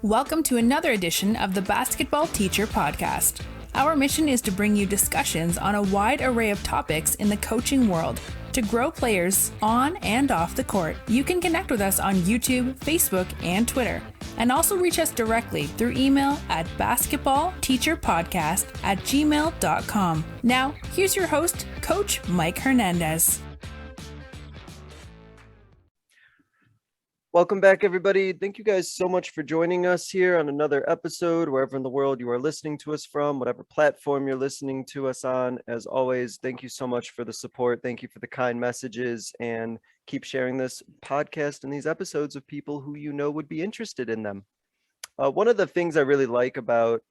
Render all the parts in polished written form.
Welcome to another edition of the Basketball Teacher Podcast. Our mission is to bring you discussions on a wide array of topics in the coaching world to grow players on and off the court. You can connect with us on YouTube, Facebook, and Twitter, and also reach us directly through email at basketballteacherpodcast@gmail.com. Now, here's your host, Coach Mike Hernandez. Welcome back, everybody. Thank you guys so much for joining us here on another episode, wherever in the world you are listening to us from, whatever platform you're listening to us on. As always, thank you so much for the support. Thank you for the kind messages, and keep sharing this podcast and these episodes with people who you know would be interested in them. One of the things I really like about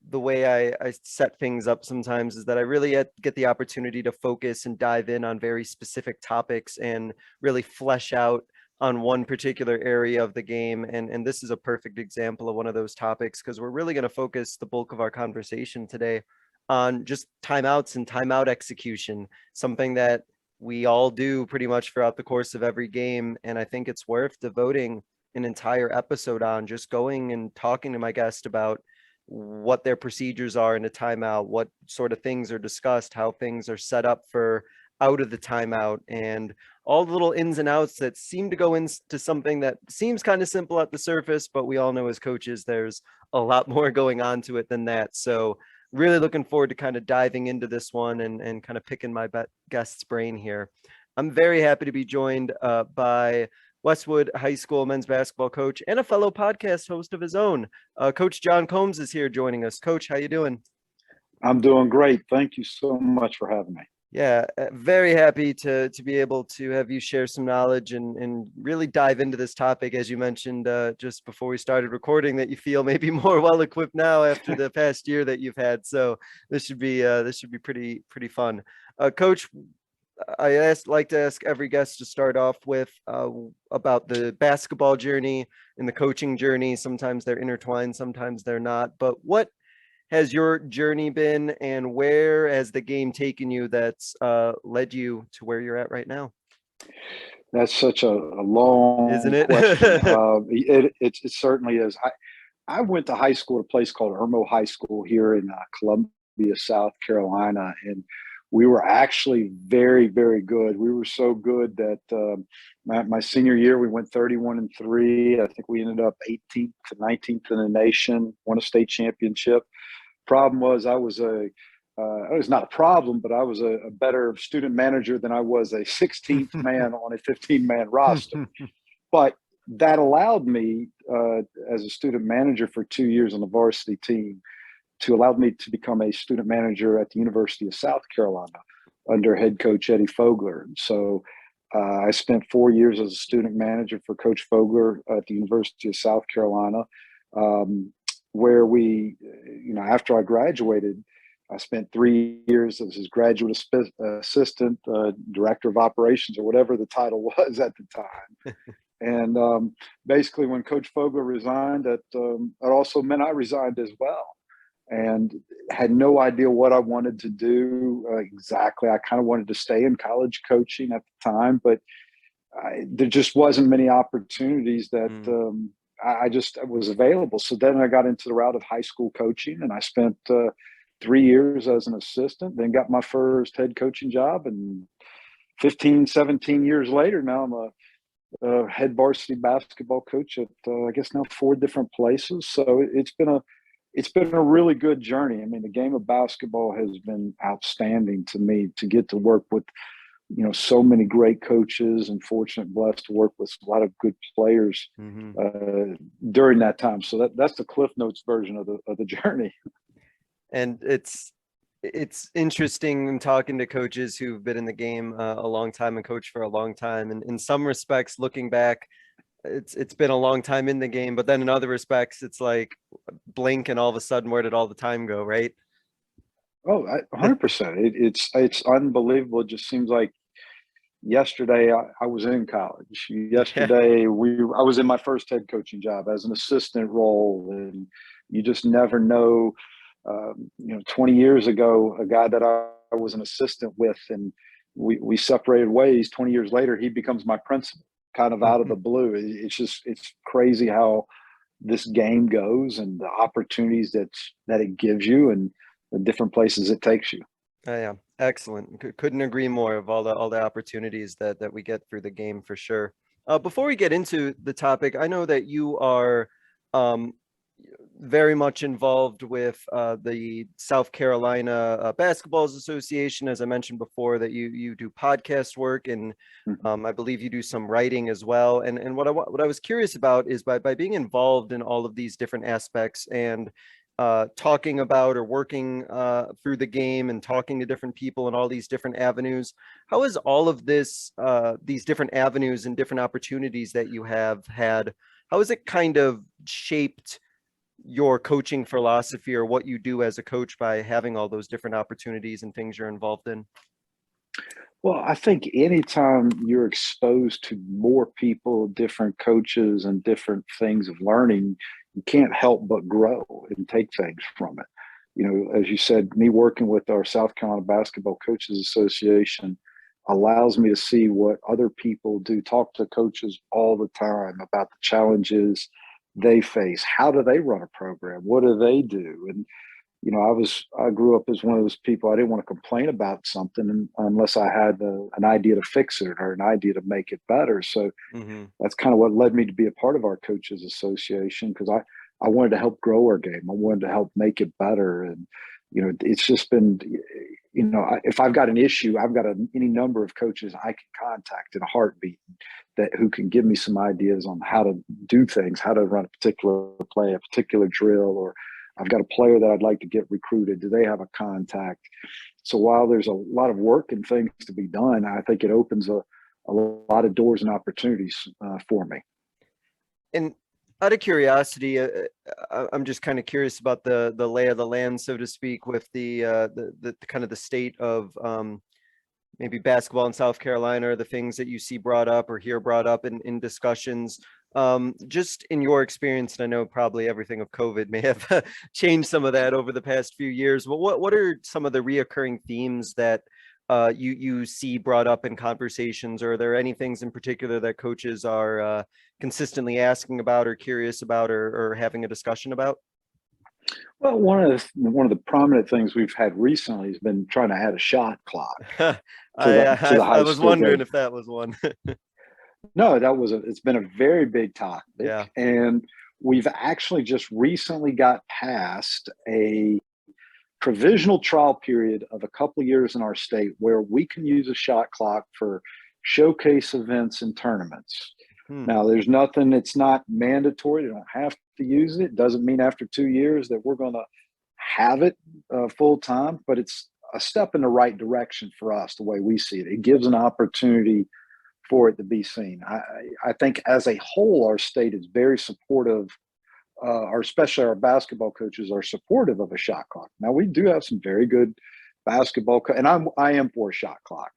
the way I set things up sometimes is that I really get the opportunity to focus and dive in on very specific topics and really flesh out on one particular area of the game. And this is a perfect example of one of those topics, because we're really going to focus the bulk of our conversation today on just timeouts and timeout execution, something that we all do pretty much throughout the course of every game. And I think it's worth devoting an entire episode on, just going and talking to my guest about what their procedures are in a timeout, what sort of things are discussed, how things are set up for out of the timeout, and all the little ins and outs that seem to go into something that seems kind of simple at the surface, but we all know as coaches, there's a lot more going on to it than that. So really looking forward to kind of diving into this one and kind of picking my guest's brain here. I'm very happy to be joined by Westwood High School men's basketball coach and a fellow podcast host of his own. Coach John Combs is here joining us. Coach, how you doing? I'm doing great. Thank you so much for having me. Yeah, very happy to be able to have you share some knowledge and really dive into this topic. As you mentioned just before we started recording, that you feel maybe more well equipped now after the past year that you've had. So this should be pretty fun. Coach, I like to ask every guest to start off with about the basketball journey and the coaching journey. Sometimes they're intertwined, sometimes they're not. But what has your journey been, and where has the game taken you that's led you to where you're at right now? That's such a long Isn't it? question. It certainly is. I went to high school at a place called Irmo High School here in Columbia, South Carolina, and we were actually very, very good. We were so good that my senior year, we went 31-3. I think we ended up 18th to 19th in the nation, won a state championship. Problem was it was not a problem, but I was a better student manager than I was a 16th man on a 15-man roster. But that allowed me, as a student manager for 2 years on the varsity team, to allow me to become a student manager at the University of South Carolina under head coach Eddie Fogler. And so I spent 4 years as a student manager for Coach Fogler at the University of South Carolina, where we, after I graduated, I spent 3 years as his graduate assistant, director of operations, or whatever the title was at the time. And basically, when Coach Fogler resigned, that also meant I resigned as well, and had no idea what I wanted to do exactly. I kind of wanted to stay in college coaching at the time, but there just wasn't many opportunities that I just was available. So then I got into the route of high school coaching, and I spent 3 years as an assistant, then got my first head coaching job. And 15, 17 years later, now I'm a head varsity basketball coach at, I guess now 4 different places. So it's been a really good journey. I mean, the game of basketball has been outstanding to me, to get to work with, so many great coaches, and fortunate, blessed to work with a lot of good players during that time. So that's the Cliff Notes version of the journey. And it's interesting in talking to coaches who've been in the game a long time and coached for a long time. And in some respects, looking back, it's been a long time in the game, but then in other respects, it's like blink and all of a sudden, where did all the time go, right? Oh, 100%. It's unbelievable. It just seems like yesterday I was in college. Yesterday I was in my first head coaching job as an assistant role, and you just never know. 20 years ago, a guy that I was an assistant with, and we separated ways. 20 years later, he becomes my principal, kind of out of the blue. It's crazy how this game goes and the opportunities that it gives you and the different places it takes you. Yeah, excellent. Couldn't agree more of all the opportunities that we get through the game for sure. Before we get into the topic, I know that you are um, very much involved with the South Carolina Basketballs Association, as I mentioned before, that you do podcast work, and I believe you do some writing as well. And what I was curious about is by being involved in all of these different aspects and talking about or working through the game and talking to different people and all these different avenues, how is all of this, these different avenues and different opportunities that you have had, how has it kind of shaped your coaching philosophy or what you do as a coach by having all those different opportunities and things you're involved in? Well, I think anytime you're exposed to more people, different coaches, and different things of learning, you can't help but grow and take things from it. You know, as you said, me working with our South Carolina Basketball Coaches Association allows me to see what other people do, talk to coaches all the time about the challenges they face. How do they run a program? What do they do? And you know, I grew up as one of those people. I didn't want to complain about something unless I had an idea to fix it or an idea to make it better. So that's kind of what led me to be a part of our coaches association, because I wanted to help grow our game. I wanted to help make it better. And, you know, it's just been, you know, if I've got an issue, I've got any number of coaches I can contact in a heartbeat who can give me some ideas on how to do things, how to run a particular play, a particular drill, or I've got a player that I'd like to get recruited. Do they have a contact? So while there's a lot of work and things to be done, I think it opens a lot of doors and opportunities for me. And out of curiosity, I'm just kind of curious about the lay of the land, so to speak, with the kind of the state of maybe basketball in South Carolina, or the things that you see brought up or hear brought up in discussions. Just in your experience, and I know probably everything of COVID may have changed some of that over the past few years, but what are some of the reoccurring themes that you see brought up in conversations? Or are there any things in particular that coaches are consistently asking about or curious about or having a discussion about? Well, one of the prominent things we've had recently has been trying to add a shot clock to the high I was school wondering game. if that was one. No, it's been a very big topic. Yeah. And we've actually just recently got past a provisional trial period of a couple of years in our state where we can use a shot clock for showcase events and tournaments. Now, there's nothing, it's not mandatory. They don't have to use it. It doesn't mean after 2 years that we're going to have it full time, but it's a step in the right direction for us, the way we see it. It gives an opportunity for it to be seen. I think as a whole, our state is very supportive, or especially our basketball coaches are supportive of a shot clock. Now, we do have some very good basketball, and I am for a shot clock.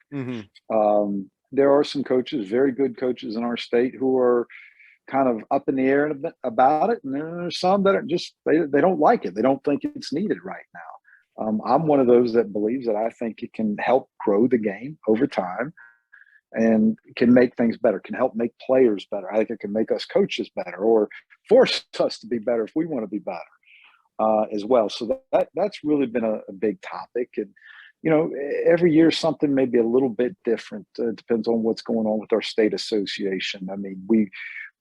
There are some coaches, very good coaches in our state, who are kind of up in the air about it, and there's some that are just they don't like it. They don't think it's needed right now. I'm one of those that believes that I think it can help grow the game over time and can make things better, can help make players better. I think it can make us coaches better, or force us to be better if we want to be better as well. So that's really been a big topic. And you know, every year something may be a little bit different. Depends on what's going on with our state association. I mean, we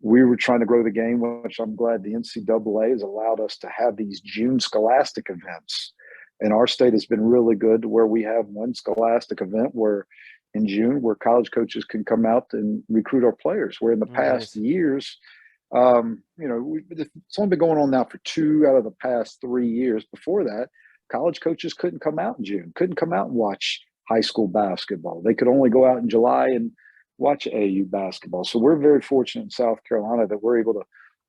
were trying to grow the game, which I'm glad the NCAA has allowed us to have these June scholastic events. And our state has been really good to where we have one scholastic event where in June where college coaches can come out and recruit our players. Where in the past years, you know, it's only been going on now for 2 out of the past 3 years. Before that, college coaches couldn't come out in June, couldn't come out and watch high school basketball. They could only go out in July and watch AAU basketball. So we're very fortunate in South Carolina that we're able to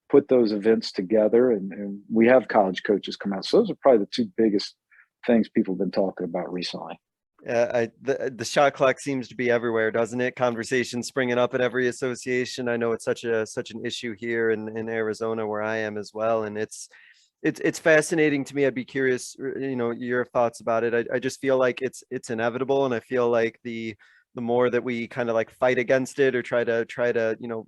put those events together, and we have college coaches come out. So those are probably the 2 biggest things people have been talking about recently. The shot clock seems to be everywhere, doesn't it? Conversations springing up at every association. I know it's such an issue here in Arizona where I am as well, and it's fascinating to me. I'd be curious, you know, your thoughts about it. I just feel like it's inevitable, and I feel like the more that we kind of like fight against it or try to you know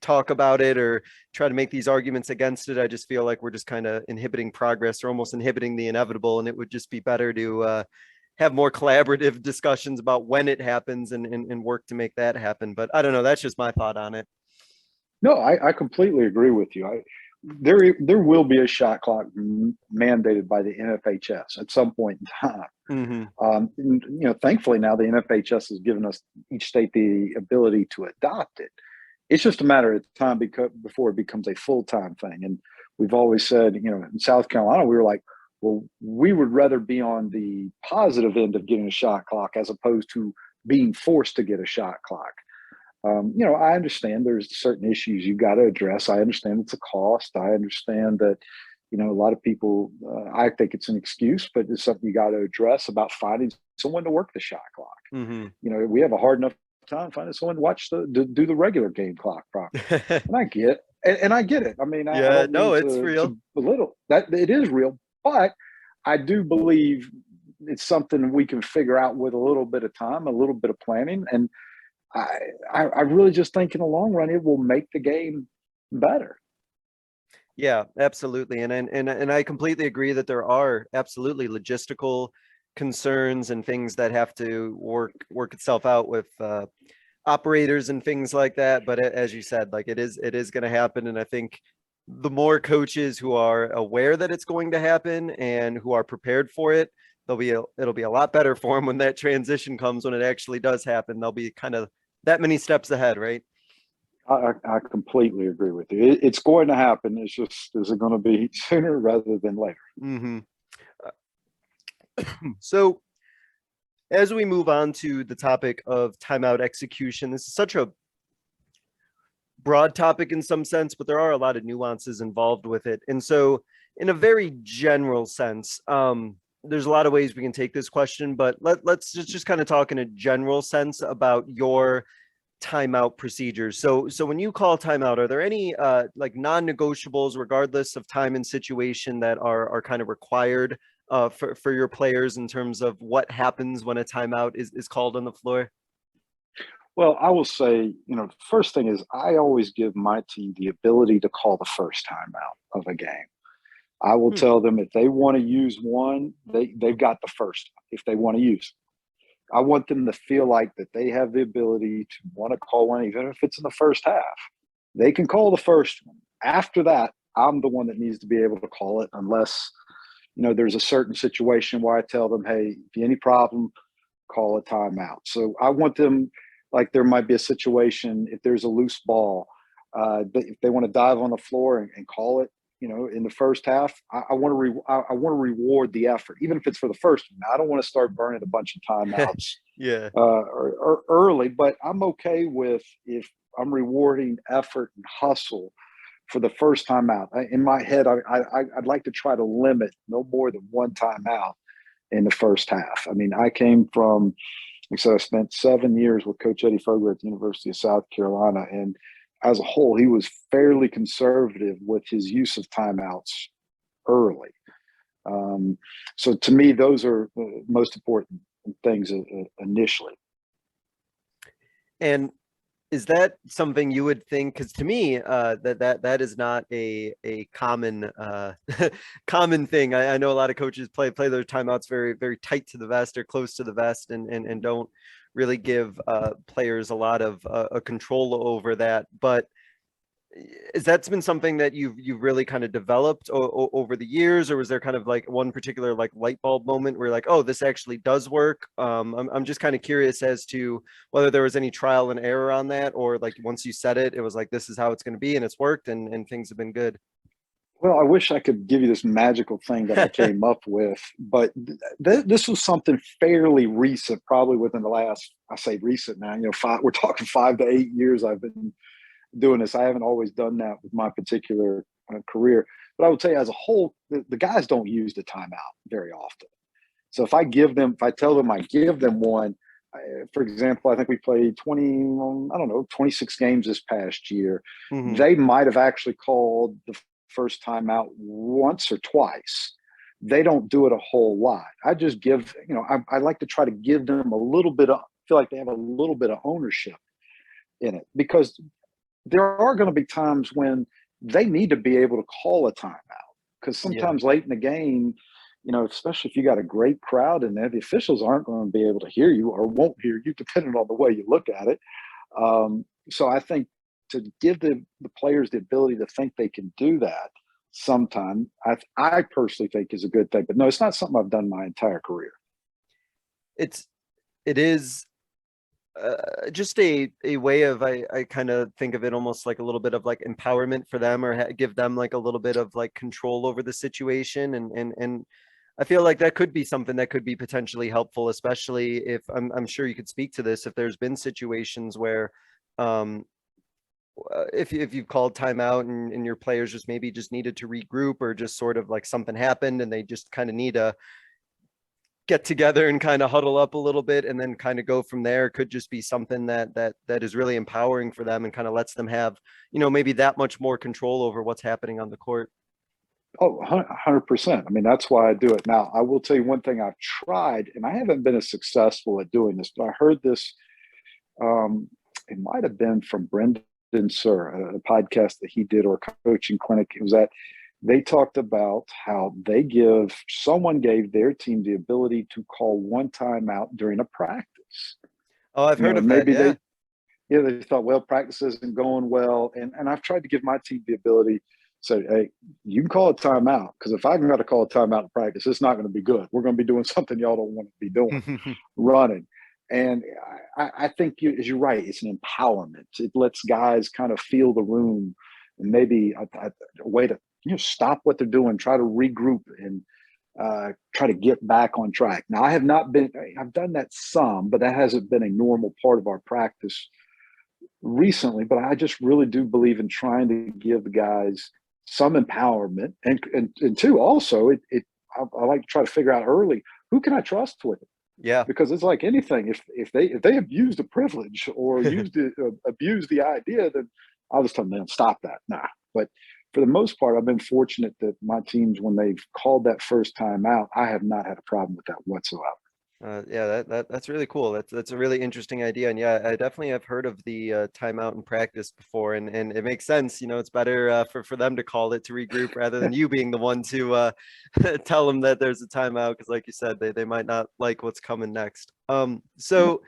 talk about it or try to make these arguments against it. I just feel like we're just kind of inhibiting progress or almost inhibiting the inevitable. And it would just be better to have more collaborative discussions about when it happens and work to make that happen. But I don't know. That's just my thought on it. No, I completely agree with you. There will be a shot clock mandated by the NFHS at some point in time. Thankfully now the NFHS has given us each state the ability to adopt it. It's just a matter of time before it becomes a full-time thing. And we've always said, in South Carolina, we were like, well, we would rather be on the positive end of getting a shot clock as opposed to being forced to get a shot clock. I understand there's certain issues you got to address. I understand it's a cost. I understand that, a lot of people, I think it's an excuse, but it's something you got to address about finding someone to work the shot clock. We have a hard enough time finding someone to do the regular game clock properly. And I get it. I mean, I don't mean it's real. To belittle that. It is real, but I do believe it's something we can figure out with a little bit of time, a little bit of planning. And I really just think in the long run, it will make the game better. Yeah, absolutely. And I completely agree that there are absolutely logistical concerns and things that have to work itself out with operators and things like that. But as you said, like it is going to happen. And I think the more coaches who are aware that it's going to happen and who are prepared for it, it'll be a lot better for them when that transition comes, when it actually does happen. They'll be kind of that many steps ahead, right? I completely agree with you. It's going to happen. It's just, is it going to be sooner rather than later? So as we move on to the topic of timeout execution, this is such a broad topic in some sense, but there are a lot of nuances involved with it. And so in a very general sense, there's a lot of ways we can take this question, but let's just kind of talk in a general sense about your timeout procedures. So when you call timeout, are there any like non-negotiables regardless of time and situation that are kind of required for your players in terms of what happens when a timeout is called on the floor? Well, I will say, the first thing is I always give my team the ability to call the first timeout of a game. I will tell them if they want to use one, they've got the first one if they want to use it. I want them to feel like that they have the ability to want to call one, even if it's in the first half. They can call the first one. After that, I'm the one that needs to be able to call it unless, there's a certain situation where I tell them, hey, if you any problem, call a timeout. So I want them, like there might be a situation if there's a loose ball, if they want to dive on the floor and call it, in the first half, I want to reward the effort, even if it's for the first one. I don't want to start burning a bunch of timeouts or early, but I'm okay with if I'm rewarding effort and hustle for the first time out. In my head, I'd like to try to limit no more than one timeout in the first half. I mean, I came from, like I said, I spent 7 years with Coach Eddie Fogler at the University of South Carolina, and as a whole, he was fairly conservative with his use of timeouts early. So to me, those are the most important things initially. And is that something you would think? Because to me, that is not a common common thing. I know a lot of coaches play their timeouts very, very tight to the vest or close to the vest, and don't really give players a lot of control over that. But has that been something that you've really kind of developed over the years, or was there kind of like one particular like light bulb moment where you're like, oh, this actually does work? I'm just kind of curious as to whether there was any trial and error on that, or like once you said it, it was like, this is how it's going to be, and it's worked, and things have been good. Well, I wish I could give you this magical thing that I came up with, but this was something fairly recent, probably within the last, I say recent now, we're talking 5 to 8 years I've been doing this. I haven't always done that with my particular career, but I would say as a whole, the guys don't use the timeout very often. So if I tell them I give them one, for example, I think we played 26 games this past year. Mm-hmm. They might have actually called the first time out once or twice. They don't do it a whole lot. I just give, I like to try to give them a little bit of, feel like they have a little bit of ownership in it, because there are going to be times when they need to be able to call a timeout, because Yeah. sometimes late in the game, especially if you got a great crowd in there, the officials aren't going to be able to hear you or won't hear you, depending on the way you look at it. So I think to give the players the ability to think they can do that sometime, I personally think is a good thing. But no, it's not something I've done my entire career. It is just a way of, I kind of think of it almost like a little bit of like empowerment for them, or give them like a little bit of like control over the situation. And I feel like that could be something that could be potentially helpful, especially if I'm sure you could speak to this, if there's been situations where if you've called timeout and your players just maybe just needed to regroup, or just sort of like something happened and they just kind of need to get together and kind of huddle up a little bit and then kind of go from there, could just be something that is really empowering for them and kind of lets them have, maybe that much more control over what's happening on the court. Oh, 100%. I mean, that's why I do it. Now, I will tell you one thing I've tried, and I haven't been as successful at doing this, but I heard this, it might have been from Brendan Sir, a podcast that he did, or a coaching clinic. It was that they talked about how someone gave their team the ability to call one timeout during a practice. Oh, I've heard of that. Yeah. They thought, well, practice isn't going well. And I've tried to give my team the ability. So, hey, you can call a timeout, because if I've got to call a timeout in practice, it's not going to be good. We're going to be doing something y'all don't want to be doing, running. And I think you're right. It's an empowerment. It lets guys kind of feel the room, and maybe a way to stop what they're doing, try to regroup, and try to get back on track. Now, I've done that some, but that hasn't been a normal part of our practice recently. But I just really do believe in trying to give the guys some empowerment, and two, also I like to try to figure out early, who can I trust with it. Yeah, because it's like anything. If they abuse a privilege or abuse the idea, then I'll just tell them, stop that. Nah. But for the most part, I've been fortunate that my teams, when they've called that first time out, I have not had a problem with that whatsoever. Yeah, that's really cool. That's a really interesting idea. And yeah, I definitely have heard of the timeout in practice before, and it makes sense. It's better for them to call it to regroup rather than you being the one to tell them that there's a timeout, because like you said, they might not like what's coming next. So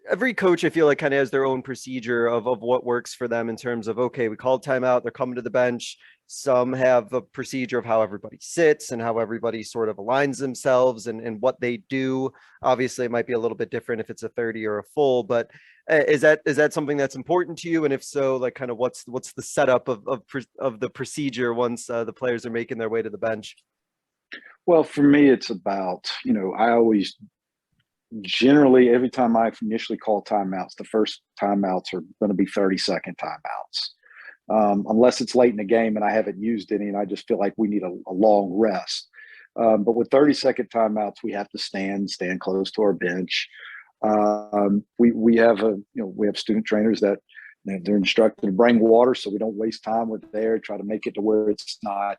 every coach, I feel like, kind of has their own procedure of what works for them in terms of, okay, we called timeout, they're coming to the bench. Some have a procedure of how everybody sits and how everybody sort of aligns themselves and what they do. Obviously, it might be a little bit different if it's a 30 or a full, but is that something that's important to you? And if so, like, kind of what's the setup of the procedure once the players are making their way to the bench? Well, for me, it's about, I always generally, every time I initially call timeouts, the first timeouts are going to be 30-second timeouts. Unless it's late in the game and I haven't used any and I just feel like we need a long rest. But with 30-second timeouts, we have to stand close to our bench. We have student trainers that they're instructed to bring water, so we don't waste time with there. Try to make it to where it's not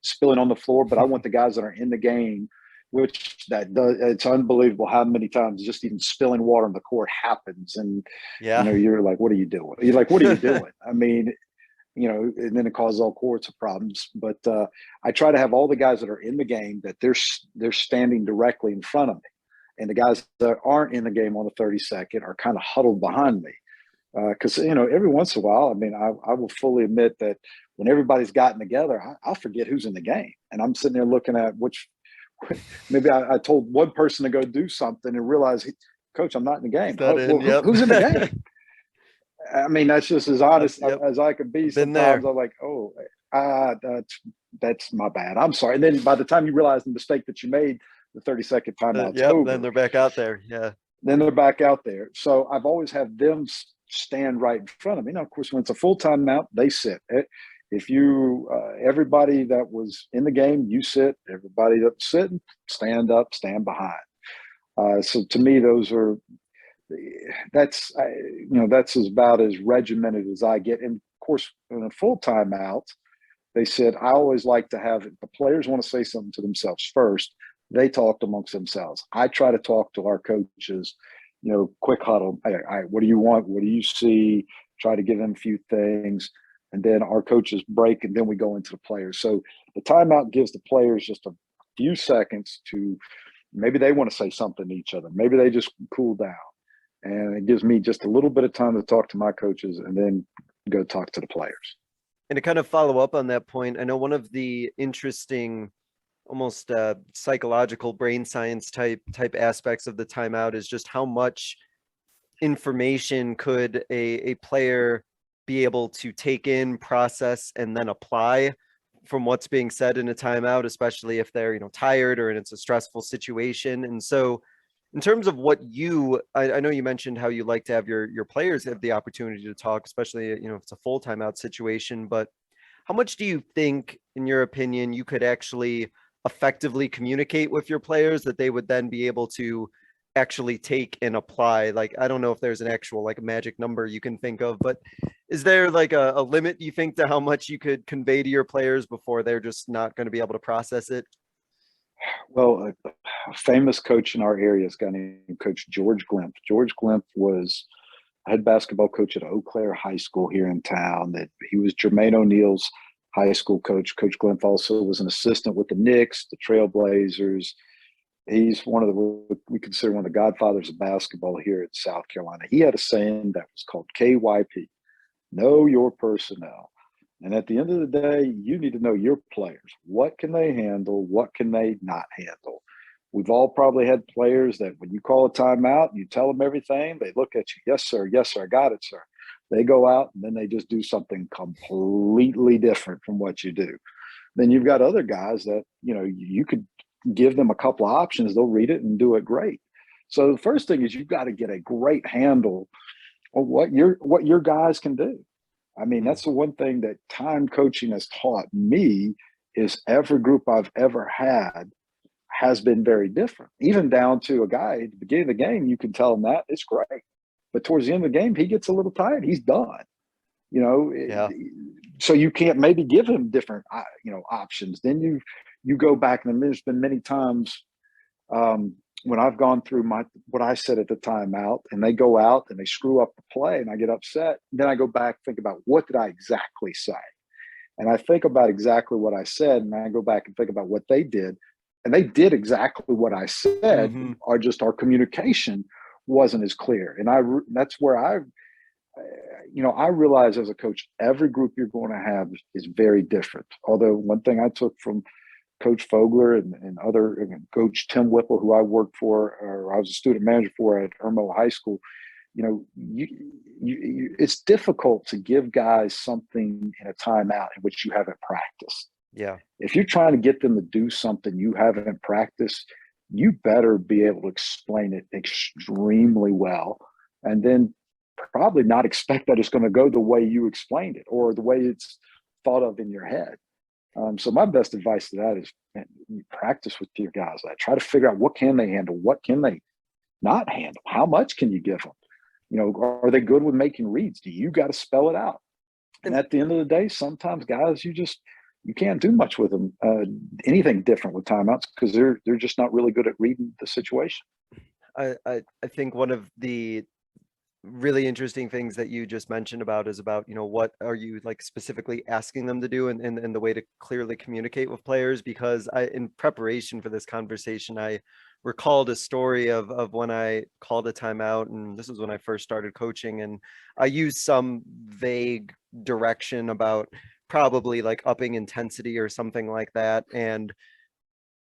spilling on the floor. But I want the guys that are in the game, which it's unbelievable how many times just even spilling water on the court happens. And you're like, what are you doing? You're like, what are you doing? I mean, and then it causes all sorts of problems. But I try to have all the guys that are in the game that they're standing directly in front of me, and the guys that aren't in the game on the 30-second are kind of huddled behind me. Because every once in a while, I mean, I will fully admit that when everybody's gotten together, I'll forget who's in the game, and I'm sitting there looking at maybe I told one person to go do something and realized, Coach, I'm not in the game. Who's in the game? I mean, that's just as honest as I could be. Sometimes I'm like, that's my bad. I'm sorry. And then by the time you realize the mistake that you made, the 30-second timeout's over. Then they're back out there. Yeah. Then they're back out there. So I've always had them stand right in front of me. Now, of course, when it's a full timeout, they sit. If you, everybody that was in the game, you sit. Everybody that's sitting, stand up, stand behind. So to me, that's as about as regimented as I get. And of course, in a full timeout, they said, I always like to have the players want to say something to themselves first. They talked amongst themselves. I try to talk to our coaches, quick huddle. All right, what do you want? What do you see? try to give them a few things, and then our coaches break, and then we go into the players. So the timeout gives the players just a few seconds to, maybe they want to say something to each other. Maybe they just cool down. And it gives me just a little bit of time to talk to my coaches and then go talk to the players. And to kind of follow up on that point, I know one of the interesting, almost psychological brain science type aspects of the timeout is just how much information could a player be able to take in, process, and then apply from what's being said in a timeout, especially if they're, tired or it's a stressful situation. And so in terms of what I know you mentioned how you like to have your players have the opportunity to talk, especially, if it's a full timeout situation, but how much do you think, in your opinion, you could actually effectively communicate with your players that they would then be able to actually take and apply? Like, I don't know if there's an actual like magic number you can think of, but is there like a limit, you think, to how much you could convey to your players before they're just not going to be able to process it? Well, a famous coach in our area is a guy named Coach George Glimp. George Glimp was head basketball coach at Eau Claire High School here in town. That he was Jermaine O'Neal's high school coach. Coach Glimp also was an assistant with the Knicks, the Trailblazers. He's we consider one of the godfathers of basketball here in South Carolina. He had a saying that was called KYP, know your personnel. And at the end of the day, you need to know your players. What can they handle? What can they not handle? We've all probably had players that when you call a timeout, you tell them everything. They look at you. Yes, sir. Yes, sir. I got it, sir. They go out and then they just do something completely different from what you do. Then you've got other guys that, you could give them a couple of options. They'll read it and do it great. So the first thing is you've got to get a great handle on what your guys can do. I mean, that's the one thing that time coaching has taught me is every group I've ever had has been very different. Even down to a guy at the beginning of the game, you can tell him that it's great. But towards the end of the game, he gets a little tired. He's done. Yeah. So you can't maybe give him different, options. Then you go back, and there's been many times when I've gone through what I said at the timeout, and they go out and they screw up the play, and I get upset. Then I go back, think about what did I exactly say, and I think about exactly what I said, and I go back and think about what they did, and they did exactly what I said, Mm-hmm. or just our communication wasn't as clear. And that's where I realize as a coach, every group you're going to have is very different. Although one thing I took from Coach Fogler and Coach Tim Whipple, who I worked for, or I was a student manager for at Irmo High School, it's difficult to give guys something in a timeout in which you haven't practiced. Yeah. If you're trying to get them to do something you haven't practiced, you better be able to explain it extremely well, and then probably not expect that it's going to go the way you explained it or the way it's thought of in your head. So my best advice to that is, man, you practice with your guys. Try to figure out what can they handle, what can they not handle, how much can you give them? Are they good with making reads? Do you got to spell it out? And at the end of the day, sometimes guys, you can't do much with them, anything different with timeouts, because they're just not really good at reading the situation. I think one of the really interesting things that you just mentioned about is about, what are you like specifically asking them to do, and the way to clearly communicate with players, because in preparation for this conversation, I recalled a story of when I called a timeout, and this was when I first started coaching, and I used some vague direction about probably like upping intensity or something like that. And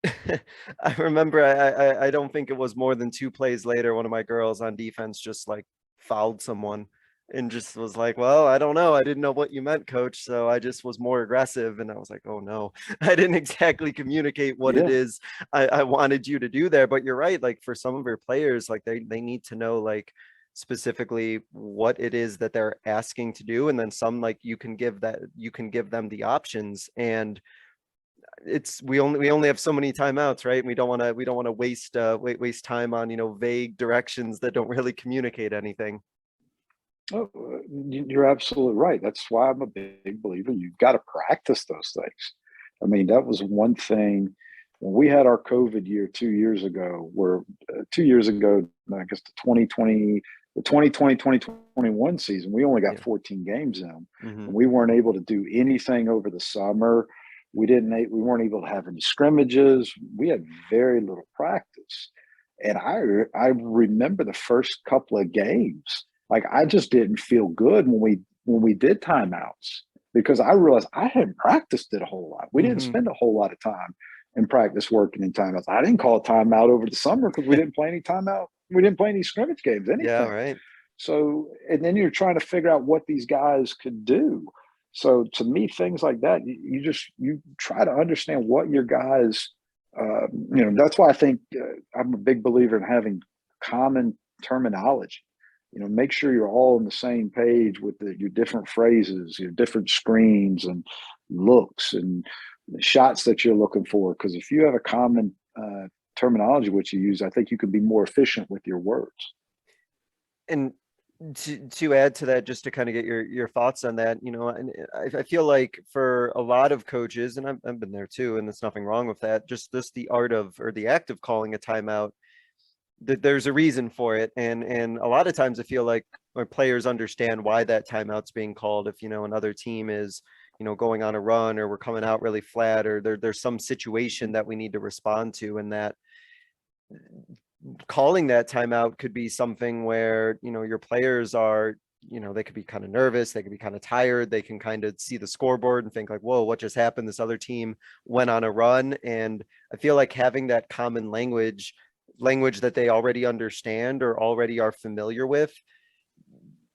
I remember I don't think it was more than 2 plays later, one of my girls on defense just like fouled someone and just was like, well, I don't know. I didn't know what you meant, coach. So I just was more aggressive. And I was like, oh no, I didn't exactly communicate what it is I wanted you to do there. But you're right. Like for some of your players, like they need to know like specifically what it is that they're asking to do. And then some, like you can give them the options. And we only have so many timeouts, right? We don't want to waste time on, vague directions that don't really communicate anything. Oh, you're absolutely right. That's why I'm a big believer. You've got to practice those things. I mean, that was one thing when we had our COVID year 2 years ago, I guess the 2020 The 2020-2021 season, we only got Yeah. 14 games in, Mm-hmm. and we weren't able to do anything over the summer. We weren't able to have any scrimmages. We had very little practice. And I remember the first couple of games, like I just didn't feel good when we did timeouts, because I realized I hadn't practiced it a whole lot. We didn't Mm-hmm. spend a whole lot of time in practice working in timeouts. I didn't call a timeout over the summer because we didn't play any timeout. We didn't play any scrimmage games, Yeah, anything. right. So, and then you're trying to figure out what these guys could do. So to me, things like that, you try to understand what your guys, that's why I think I'm a big believer in having common terminology. Make sure you're all on the same page with your different phrases, your different screens and looks and the shots that you're looking for. Because if you have a common terminology which you use, I think you can be more efficient with your words. And to add to that, just to kind of get your thoughts on that, and I feel like for a lot of coaches, and I've been there too, and there's nothing wrong with that, just the art of, or the act of calling a timeout, that there's a reason for it. And a lot of times I feel like our players understand why that timeout's being called. If, another team is, going on a run, or we're coming out really flat, or there's some situation that we need to respond to, and that calling that timeout could be something where, your players are, they could be kind of nervous, they could be kind of tired, they can kind of see the scoreboard and think like, whoa, what just happened? This other team went on a run. And I feel like having that common language that they already understand or already are familiar with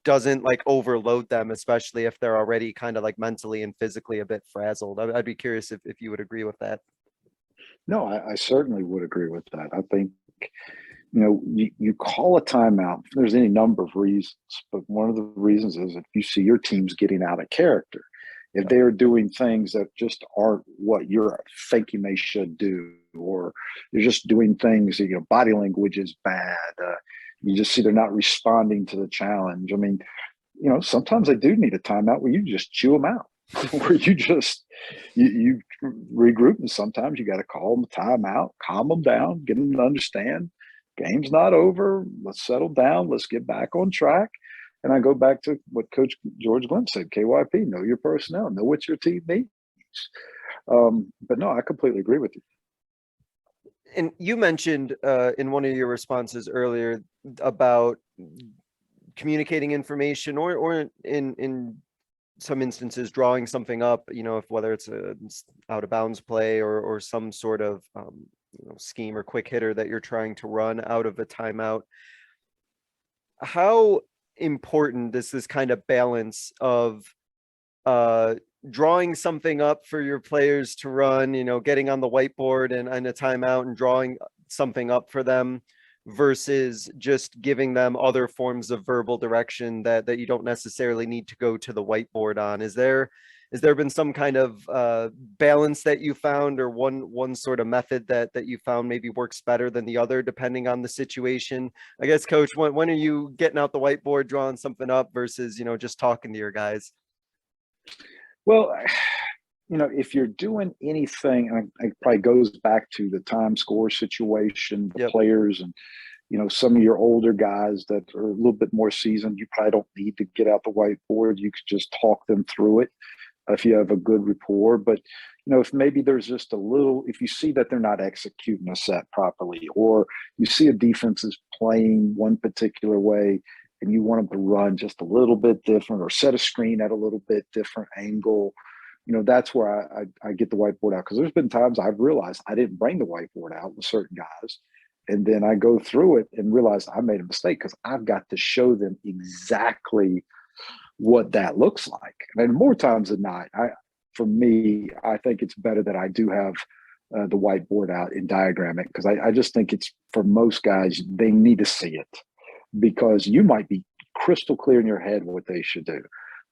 doesn't like overload them, especially if they're already kind of like mentally and physically a bit frazzled. I'd be curious if you would agree with that. No, I certainly would agree with that. I think, you call a timeout. There's any number of reasons, but one of the reasons is if you see your team's getting out of character, if they are doing things that just aren't what you're thinking they should do, or they're just doing things, body language is bad. You just see they're not responding to the challenge. I mean, sometimes they do need a timeout where you just chew them out, where you regroup, and sometimes you got to call them a timeout, calm them down, get them to understand game's not over. Let's settle down. Let's get back on track. And I go back to what Coach George Glenn said: KYP, know your personnel, know what your team needs. But no, I completely agree with you. And you mentioned in one of your responses earlier about communicating information, or in some instances drawing something up, if whether it's a out of bounds play, or some sort of scheme or quick hitter that you're trying to run out of a timeout. How important is this kind of balance of drawing something up for your players to run, getting on the whiteboard and a timeout and drawing something up for them, versus just giving them other forms of verbal direction that you don't necessarily need to go to the whiteboard on? Has there been some kind of balance that you found, or one sort of method that you found maybe works better than the other depending on the situation? I guess, Coach, when are you getting out the whiteboard, drawing something up, versus just talking to your guys? Well, if you're doing anything, and it probably goes back to the time score situation, the Yep. players, and some of your older guys that are a little bit more seasoned, you probably don't need to get out the whiteboard. You could just talk them through it if you have a good rapport. But if maybe there's just if you see that they're not executing a set properly, or you see a defense is playing one particular way and you want them to run just a little bit different, or set a screen at a little bit different angle, that's where I get the whiteboard out. Because there's been times I've realized I didn't bring the whiteboard out with certain guys, and then I go through it and realize I made a mistake, because I've got to show them exactly what that looks like. And more times than not, for me, I think it's better that I do have the whiteboard out and diagram it, because I just think it's, for most guys, they need to see it, because you might be crystal clear in your head what they should do.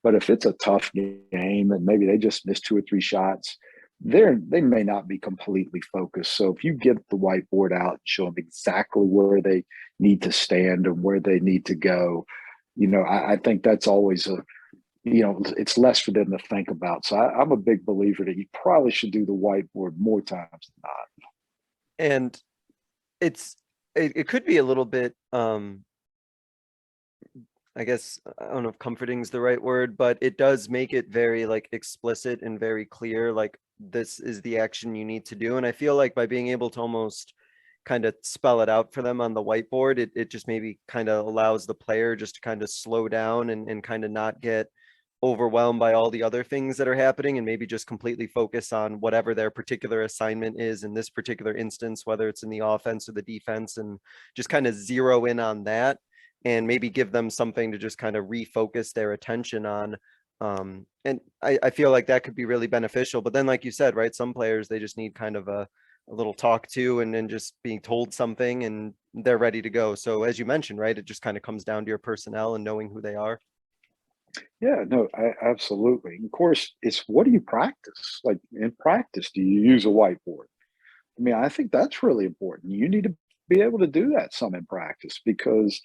But if it's a tough game and maybe they just missed 2 or 3 shots, they may not be completely focused. So if you get the whiteboard out and show them exactly where they need to stand and where they need to go, I think that's always it's less for them to think about. So I'm a big believer that you probably should do the whiteboard more times than not. And it could be a little bit I guess I don't know if comforting is the right word, but it does make it very like explicit and very clear, like this is the action you need to do. And I feel like by being able to almost kind of spell it out for them on the whiteboard, it just maybe kind of allows the player just to kind of slow down and kind of not get overwhelmed by all the other things that are happening and maybe just completely focus on whatever their particular assignment is in this particular instance, whether it's in the offense or the defense, and just kind of zero in on that and maybe give them something to just kind of refocus their attention on. And I feel like that could be really beneficial. But then, like you said, right, some players, they just need kind of a little talk to and then just being told something and they're ready to go. So as you mentioned, right, it just kind of comes down to your personnel and knowing who they are. Yeah, no, absolutely. Of course, it's what do you practice? Like in practice, do you use a whiteboard? I mean, I think that's really important. You need to be able to do that some in practice because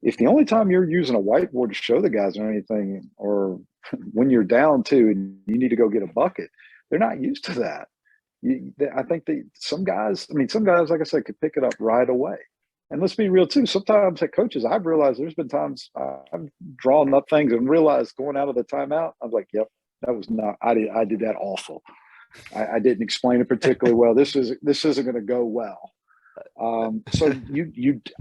if the only time you're using a whiteboard to show the guys or anything, or when you're down two and you need to go get a bucket, they're not used to that. I think some guys, like I said, could pick it up right away. And let's be real too. Sometimes at coaches, I've realized there's been times I've drawn up things and realized going out of the timeout, I was like, "Yep, that was not. I did that awful. I didn't explain it particularly well. This isn't going to go well." So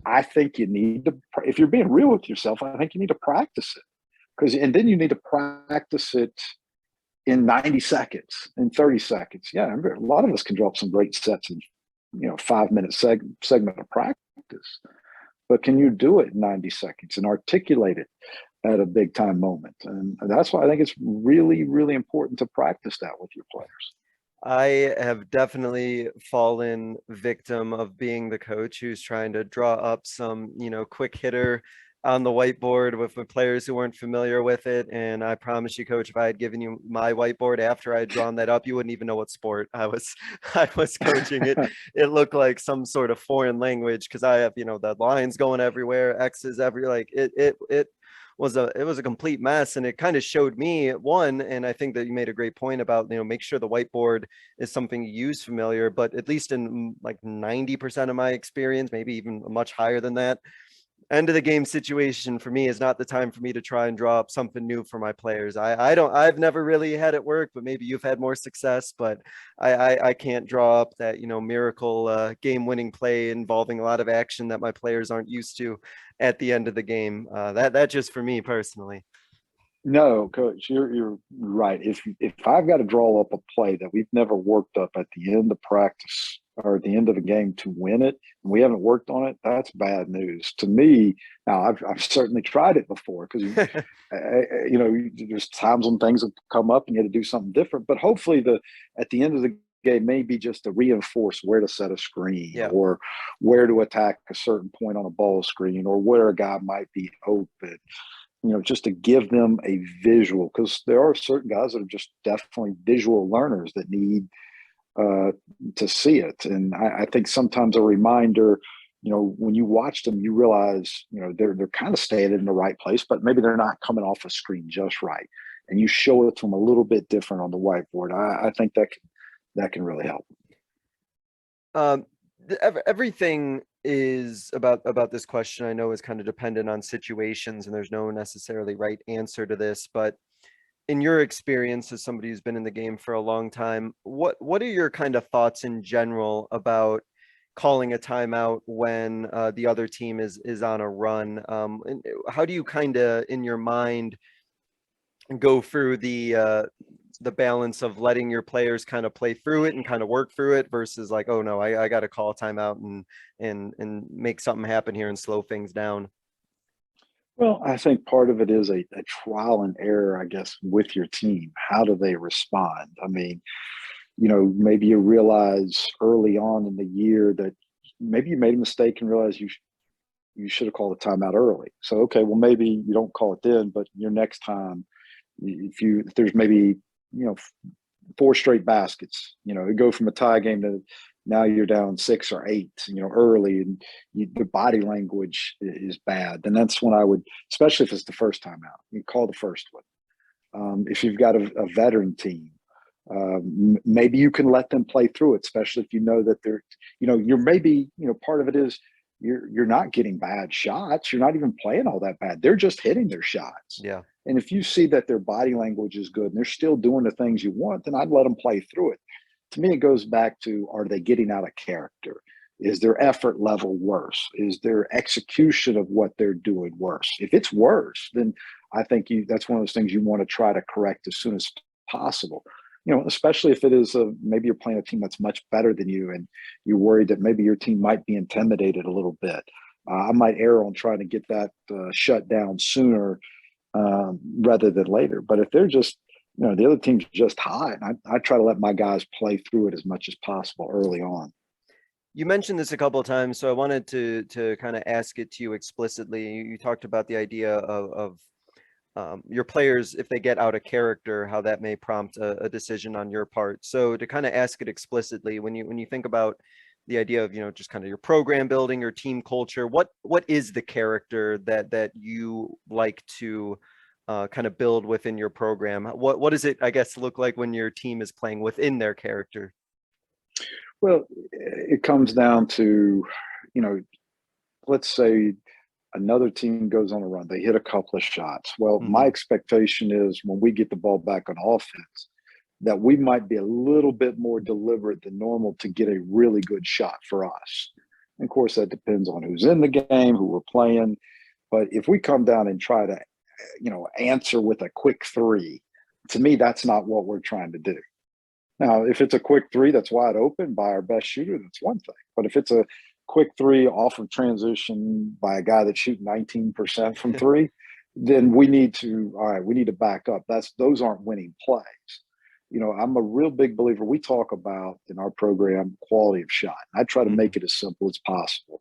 I think you need to. If you're being real with yourself, I think you need to practice it and then you need to practice it in 90 seconds, in 30 seconds. Yeah, a lot of us can drop some great sets in 5-minute segment of practice. But can you do it in 90 seconds and articulate it at a big time moment? And that's why I think it's really, really important to practice that with your players. I have definitely fallen victim of being the coach who's trying to draw up some, quick hitter on the whiteboard with the players who weren't familiar with it. And I promise you, coach, if I had given you my whiteboard after I had drawn that up, you wouldn't even know what sport I was coaching. It looked like some sort of foreign language because I have, the lines going everywhere, X's every like it was a complete mess. And it kind of showed me one, and I think that you made a great point about, make sure the whiteboard is something you use familiar, but at least in like 90% of my experience, maybe even much higher than that, end of the game situation for me is not the time for me to try and draw up something new for my players. I've never really had it work, but maybe you've had more success, but I can't draw up that, miracle game winning play involving a lot of action that my players aren't used to at the end of the game. That just for me personally. No, coach, you're right. If I've got to draw up a play that we've never worked up at the end of practice or at the end of the game to win it, and we haven't worked on it, that's bad news to me. Now, I've certainly tried it before because there's times when things have come up and you had to do something different. But hopefully, at the end of the game, maybe just to reinforce where to set a screen or where to attack a certain point on a ball screen or where a guy might be open. Just to give them a visual, because there are certain guys that are just definitely visual learners that need to see it. And I think sometimes a reminder, when you watch them, you realize, they're kind of staying in the right place, but maybe they're not coming off a screen just right. And you show it to them a little bit different on the whiteboard. I think that can really help. Everything is about this question, I know, is kind of dependent on situations and there's no necessarily right answer to this, but in your experience as somebody who's been in the game for a long time, what are your kind of thoughts in general about calling a timeout when the other team is on a run? And how do you kind of in your mind go through the balance of letting your players kind of play through it and kind of work through it versus like, oh no, I got to call a timeout and make something happen here and slow things down? Well, I think part of it is a trial and error, I guess, with your team. How do they respond? I mean, maybe you realize early on in the year that maybe you made a mistake and realize you should have called a timeout early. So, okay, well, maybe you don't call it then, but your next time, if there's maybe, 4 straight baskets, you go from a tie game to now you're down 6 or 8, early, and the body language is bad. Then that's when I would, especially if it's the first time out, you call the first one. If you've got a veteran team, maybe you can let them play through it, especially if you know that they're, you're maybe, part of it is you're not getting bad shots. You're not even playing all that bad. They're just hitting their shots. Yeah. And if you see that their body language is good and they're still doing the things you want, then I'd let them play through it. To me, it goes back to, are they getting out of character? Is their effort level worse? Is their execution of what they're doing worse? If it's worse, then I think that's one of those things you want to try to correct as soon as possible. Especially if it is maybe you're playing a team that's much better than you and you're worried that maybe your team might be intimidated a little bit. I might err on trying to get that shut down sooner rather than later. But if they're just, the other team's just hot, I try to let my guys play through it as much as possible early on. You mentioned this a couple of times, so I wanted to kind of ask it to you explicitly. You talked about the idea of your players, if they get out of character, how that may prompt a decision on your part. So to kind of ask it explicitly, when you think about the idea of, just kind of your program building, your team culture, what is the character that you like to kind of build within your program? What does it, I guess, look like when your team is playing within their character? Well, it comes down to, let's say another team goes on a run, they hit a couple of shots. Well, my expectation is when we get the ball back on offense, that we might be a little bit more deliberate than normal to get a really good shot for us. And of course, that depends on who's in the game, who we're playing. But if we come down and try to, answer with a quick three, to me, that's not what we're trying to do. Now, if it's a quick three that's wide open by our best shooter, that's one thing. But if it's a quick three off of transition by a guy that's shooting 19% from three, then we need to back up. Those aren't winning plays. I'm a real big believer. We talk about in our program quality of shot. I try to make it as simple as possible.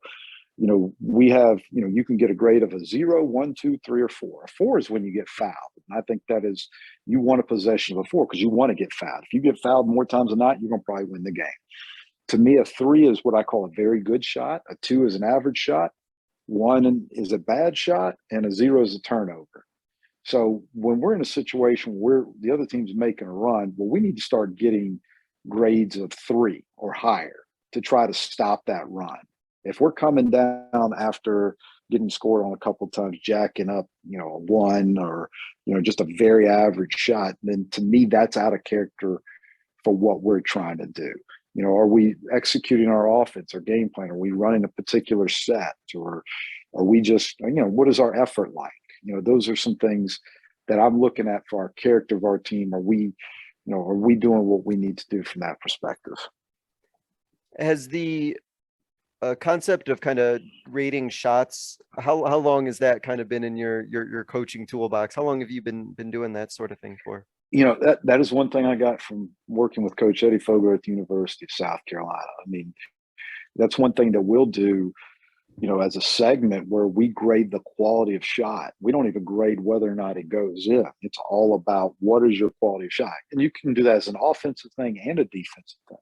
We have, you can get a grade of a 0, 1, 2, 3, or 4. A 4 is when you get fouled. And I think that is, you want a possession of a 4 because you want to get fouled. If you get fouled more times than not, you're going to probably win the game. To me, a 3 is what I call a very good shot. A 2 is an average shot. 1 is a bad shot, and a 0 is a turnover. So when we're in a situation where the other team's making a run, well, we need to start getting grades of 3 or higher to try to stop that run. If we're coming down after getting scored on a couple of times, jacking up, a 1 or, just a very average shot, then to me, that's out of character for what we're trying to do. Are we executing our offense or game plan? Are we running a particular set, or are we just, what is our effort like? Those are some things that I'm looking at for our character of our team. Are we doing what we need to do from that perspective? Has the concept of kind of rating shots, how long has that kind of been in your coaching toolbox? How long have you been doing that sort of thing for? That is one thing I got from working with Coach Eddie Fogler at the University of South Carolina. I mean, that's one thing that we'll do, as a segment where we grade the quality of shot. We don't even grade whether or not it goes in. It's all about what is your quality of shot. And you can do that as an offensive thing and a defensive thing.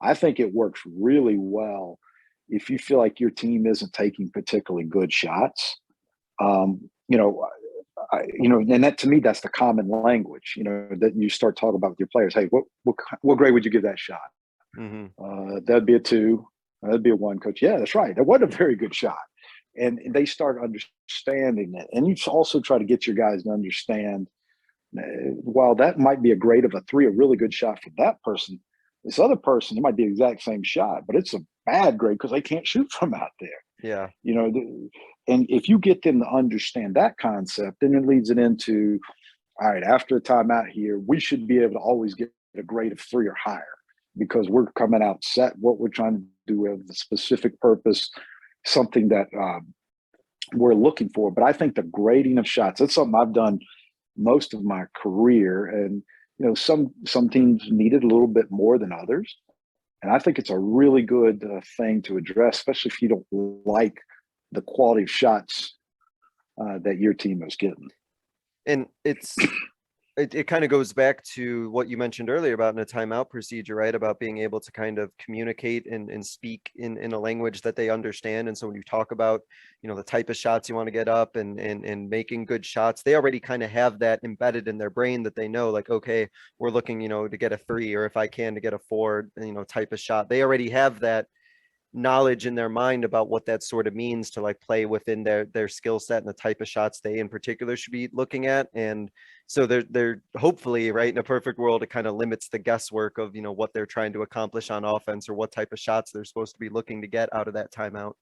I think it works really well if you feel like your team isn't taking particularly good shots. And that to me, that's the common language, that you start talking about with your players. Hey, what grade would you give that shot? That'd be a 2. That'd be a 1, coach. Yeah, that's right. That wasn't a very good shot. And they start understanding it. And you also try to get your guys to understand, while that might be a grade of a 3, a really good shot for that person, this other person, it might be the exact same shot, but it's a bad grade because they can't shoot from out there. Yeah. And if you get them to understand that concept, then it leads it into, all right, after a timeout here, we should be able to always get a grade of 3 or higher because we're coming out set what we're trying to do with a specific purpose, something that we're looking for. But I think the grading of shots, that's something I've done most of my career. And, some teams need it a little bit more than others. And I think it's a really good thing to address, especially if you don't like the quality of shots that your team is getting. And it kind of goes back to what you mentioned earlier about in a timeout procedure, right? About being able to kind of communicate and speak in a language that they understand. And so when you talk about, the type of shots you want to get up and making good shots, they already kind of have that embedded in their brain that they know, like, okay, we're looking, to get a 3, or if I can to get a 4, type of shot. They already have that knowledge in their mind about what that sort of means to like play within their skill set and the type of shots they in particular should be looking at. And so they're hopefully, right, in a perfect world, it kind of limits the guesswork of, you know, what they're trying to accomplish on offense or what type of shots they're supposed to be looking to get out of that timeout.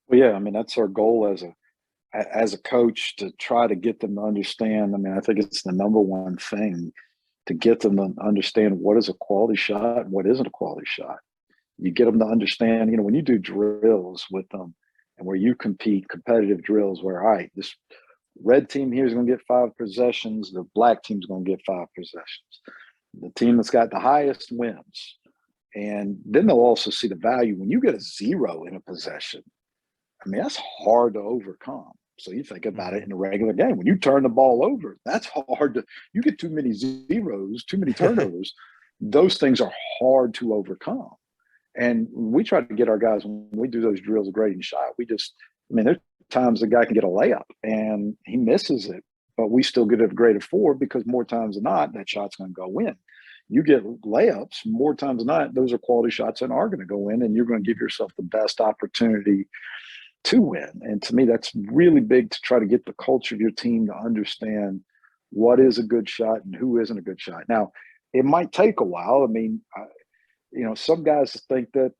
Well, yeah, I mean, that's our goal as a coach, to try to get them to understand. I mean, I think it's the number one thing, to get them to understand what is a quality shot and what isn't a quality shot. You get them to understand, you know, when you do drills with them and where you compete, competitive drills where, all right, this red team here is going to get 5 possessions, the black team's going to get 5 possessions. The team that's got the highest wins. And then they'll also see the value when you get a 0 in a possession. I mean, that's hard to overcome. So you think about it in a regular game. When you turn the ball over, that's hard to, you get too many zeros, too many turnovers. Those things are hard to overcome. And we try to get our guys, when we do those drills of grading shot, I mean, there's times the guy can get a layup and he misses it, but we still get a grade of 4 because more times than not, that shot's going to go in. You get layups more times than not, those are quality shots that are going to go in, and you're going to give yourself the best opportunity to win. And to me, that's really big, to try to get the culture of your team to understand what is a good shot and who isn't a good shot. Now, it might take a while. I mean, you know, some guys think that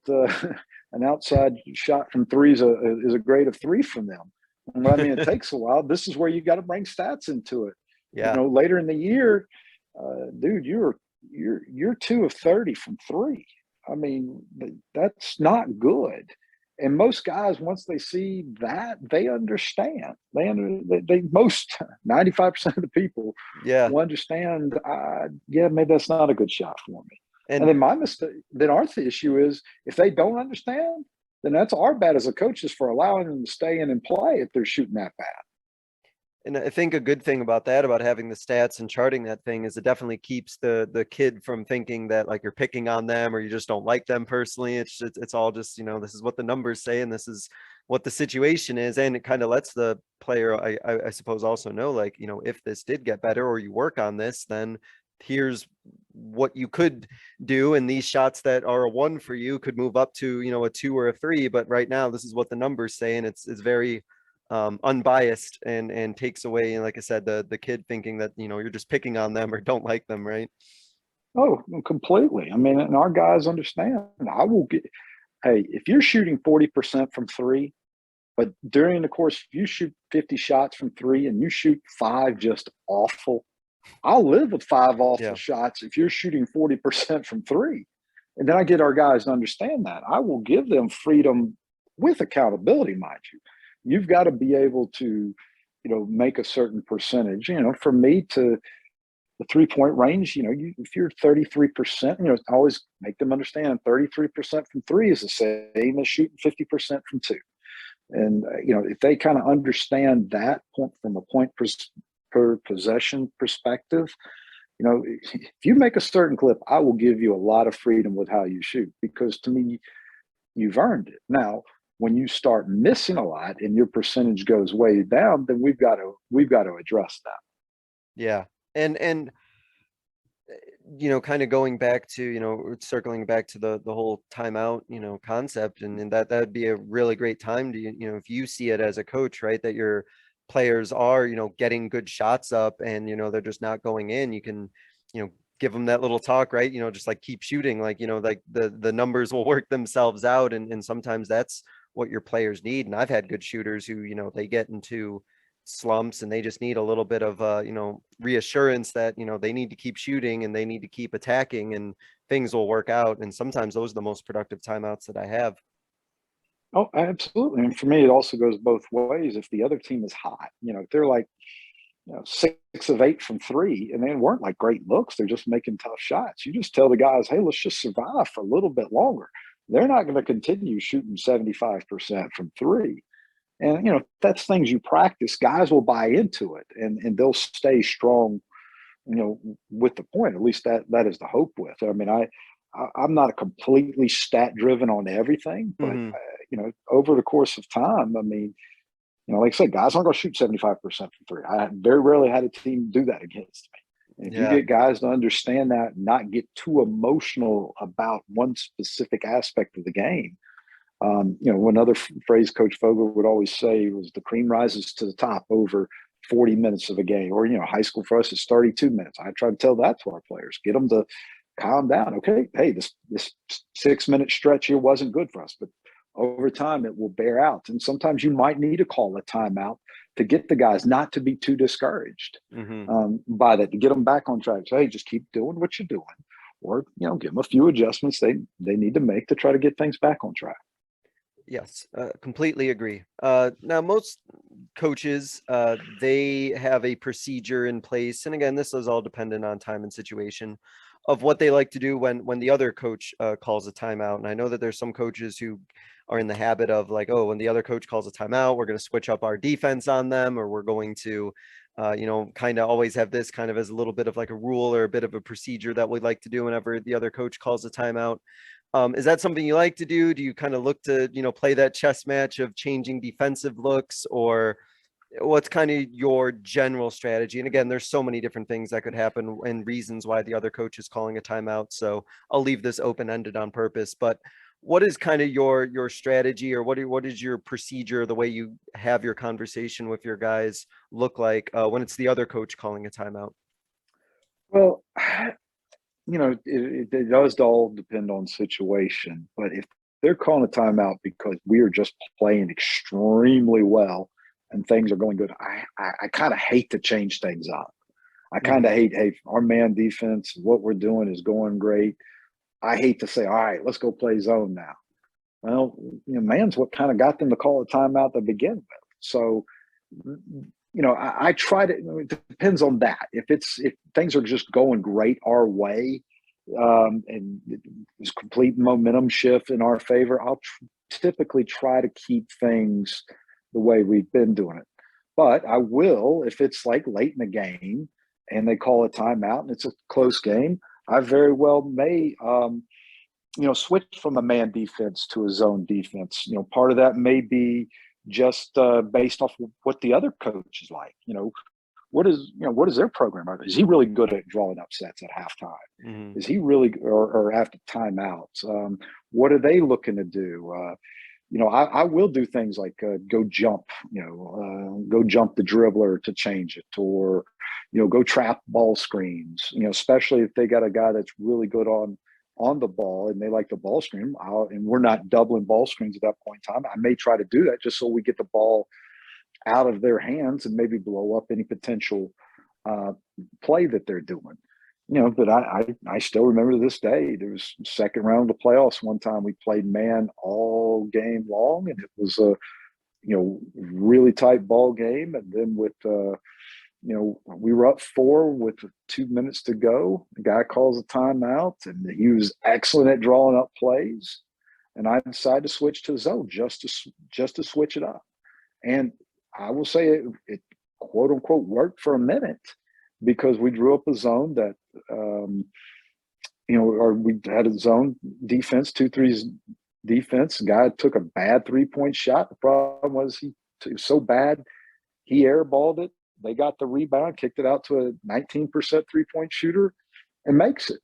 an outside shot from 3 is a grade of 3 from them. And I mean, it takes a while. This is where you got to bring stats into it. Yeah. You know, later in the year, dude, you're 2 of 30 from 3. I mean, that's not good. And most guys, once they see that, they understand. They most 95% of the people will understand. Yeah, maybe that's not a good shot for me. And then my mistake, then our issue is, if they don't understand, then that's our bad as a coaches for allowing them to stay in and play if they're shooting that bad. And I think a good thing about that, about having the stats and charting that thing, is it definitely keeps the kid from thinking that like you're picking on them or you just don't like them personally. It's all just, you know, this is what the numbers say and this is what the situation is. And it kind of lets the player, I suppose, also know, like, you know, if this did get better or you work on this, then here's what you could do. And these shots that are a 1 for you could move up to, you know, a 2 or a 3. But right now, this is what the numbers say. And it's very unbiased and takes away, like I said, the kid thinking that, you know, you're just picking on them or don't like them, right? Oh, completely. I mean, and our guys understand. Hey, if you're shooting 40% from 3, but during the course, if you shoot 50 shots from 3 and you shoot 5 just awful, I'll live with 5 awful shots if you're shooting 40% from 3. And then I get our guys to understand that. I will give them freedom with accountability, mind you. You've got to be able to, you know, make a certain percentage. You know, for me, to the 3-point range, you know, if you're 33%, you know, I always make them understand 33% from 3 is the same as shooting 50% from 2. And, you know, if they kind of understand that point from a point per possession perspective, you know, if you make a certain clip, I will give you a lot of freedom with how you shoot, because to me, you've earned it. Now, when you start missing a lot and your percentage goes way down, then we've got to address that. Yeah. And you know, kind of going back to, you know, circling back to the whole timeout, you know, concept, and that'd be a really great time to, you know, if you see it as a coach, right, that your players are, you know, getting good shots up and, you know, they're just not going in, you can, you know, give them that little talk, right, you know, just like keep shooting, like, you know, like the numbers will work themselves out, and sometimes that's what your players need. And I've had good shooters who, you know, they get into slumps and they just need a little bit of you know, reassurance that, you know, they need to keep shooting and they need to keep attacking and things will work out. And sometimes those are the most productive timeouts that I have. Oh, absolutely. And for me, it also goes both ways. If the other team is hot, you know, if they're like, you know, 6 of 8 from 3, and they weren't like great looks, they're just making tough shots. You just tell the guys, hey, let's just survive for a little bit longer. They're not going to continue shooting 75% from 3. And, you know, that's things you practice. Guys will buy into it and they'll stay strong, you know, with the point. At least that is the hope with. I mean, I'm not completely stat driven on everything, but, you know, over the course of time, I mean, you know, like I said, guys aren't going to shoot 75% from 3. I very rarely had a team do that against me. And if you Yeah. get guys to understand that, and not get too emotional about one specific aspect of the game. Another phrase Coach Fogel would always say was the cream rises to the top over 40 minutes of a game, or, high school for us is 32 minutes. I try to tell that to our players, get them to calm down. Okay, hey, this 6-minute stretch here wasn't good for us, but over time it will bear out. And sometimes you might need to call a timeout to get the guys not to be too discouraged by that, to get them back on track. So, hey, just keep doing what you're doing, or, give them a few adjustments they need to make to try to get things back on track. Yes, completely agree. Now, most coaches, they have a procedure in place. And again, this is all dependent on time and situation of what they like to do when the other coach calls a timeout. And I know that there's some coaches who are in the habit of like, oh, when the other coach calls a timeout, we're going to switch up our defense on them, or we're going to, kind of always have this kind of as a little bit of like a rule or a bit of a procedure that we like to do whenever the other coach calls a timeout. Is that something you like to do? Do you kind of look to, play that chess match of changing defensive looks, or what's kind of your general strategy? And again, there's so many different things that could happen and reasons why the other coach is calling a timeout. So I'll leave this open-ended on purpose, but what is kind of your strategy, or what is your procedure, the way you have your conversation with your guys look like when it's the other coach calling a timeout? Well, it does all depend on situation, but if they're calling a timeout because we are just playing extremely well and things are going good, I kind of hate to change things up. I kind of hate, hey, our man defense, what we're doing is going great. I hate to say, all right, let's go play zone now. Well, man's what kind of got them to call a timeout to begin with. So, I try to, it depends on that. If things are just going great our way, and there's complete momentum shift in our favor, I'll typically try to keep things the way we've been doing it. But I will, if it's like late in the game and they call a timeout and it's a close game, I very well may, switch from a man defense to a zone defense. Part of that may be just based off of what the other coach is like. What is their program? Is he really good at drawing upsets at halftime? Is he really, or after timeouts? What are they looking to do? I will do things like go jump the dribbler to change it, or go trap ball screens. Especially if they got a guy that's really good on the ball and they like the ball screen, and we're not doubling ball screens at that point in time, I may try to do that just so we get the ball out of their hands and maybe blow up any potential play that they're doing. But I still remember to this day, there was second round of the playoffs. One time we played man all game long, and it was a really tight ball game. And then with we were up 4 with 2 minutes to go. The guy calls a timeout, and he was excellent at drawing up plays. And I decided to switch to zone just to switch it up. And I will say it quote unquote worked for a minute, because we drew up a zone that, or we had a zone defense, 2-3 defense. The guy took a bad 3-point shot. The problem was he was so bad, he airballed it. They got the rebound, kicked it out to a 19% 3-point shooter, and makes it.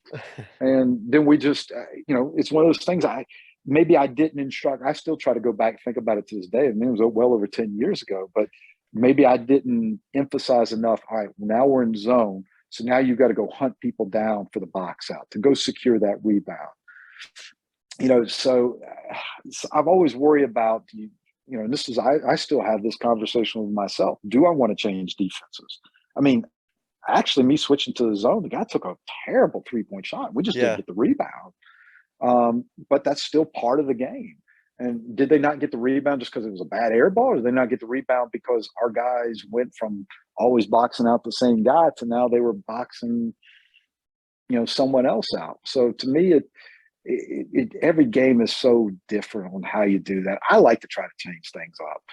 And then we just, it's one of those things I didn't instruct. I still try to go back and think about it to this day. I mean, it was well over 10 years ago, but maybe I didn't emphasize enough. All right, now we're in zone. So now you've got to go hunt people down for the box out to go secure that rebound. So I've always worried about, and this is, I still have this conversation with myself. Do I want to change defenses? I mean, actually me switching to the zone, the guy took a terrible 3-point shot. We just didn't get the rebound. But that's still part of the game. And did they not get the rebound just because it was a bad air ball, or did they not get the rebound because our guys went from always boxing out the same guy to now they were boxing, someone else out? So to me, every game is so different on how you do that. I like to try to change things up,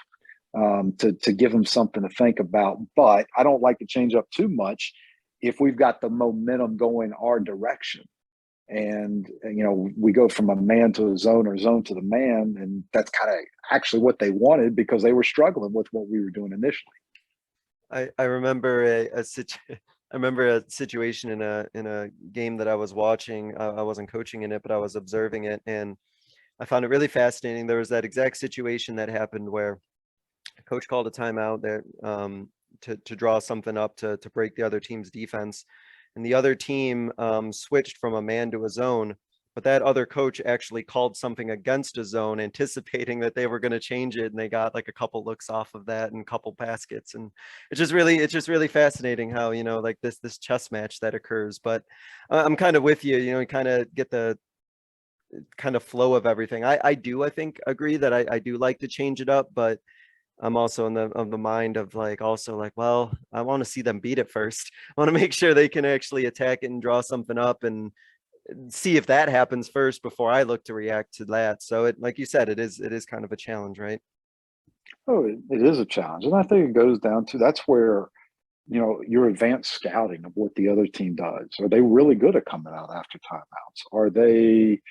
to give them something to think about, but I don't like to change up too much if we've got the momentum going our direction. And we go from a man to a zone, or zone to the man, and that's kind of actually what they wanted, because they were struggling with what we were doing initially. I remember I remember a situation in a game that I was watching. I wasn't coaching in it, but I was observing it, and I found it really fascinating. There was that exact situation that happened where a coach called a timeout there to draw something up to break the other team's defense, and the other team switched from a man to a zone. But that other coach actually called something against a zone, anticipating that they were going to change it, and they got like a couple looks off of that and a couple baskets. And it's just really fascinating how, you know, like this chess match that occurs. But I'm kind of with you. You know, you kind of get the kind of flow of everything. I think agree that I do like to change it up, but I'm also in the mind of like also like, well, I want to see them beat it first. I want to make sure they can actually attack it and draw something up and see if that happens first before I look to react to that. So it, like you said, it is kind of a challenge, right? Oh, it is a challenge. And I think it goes down to that's where, your advanced scouting of what the other team does. Are they really good at coming out after timeouts? Are they,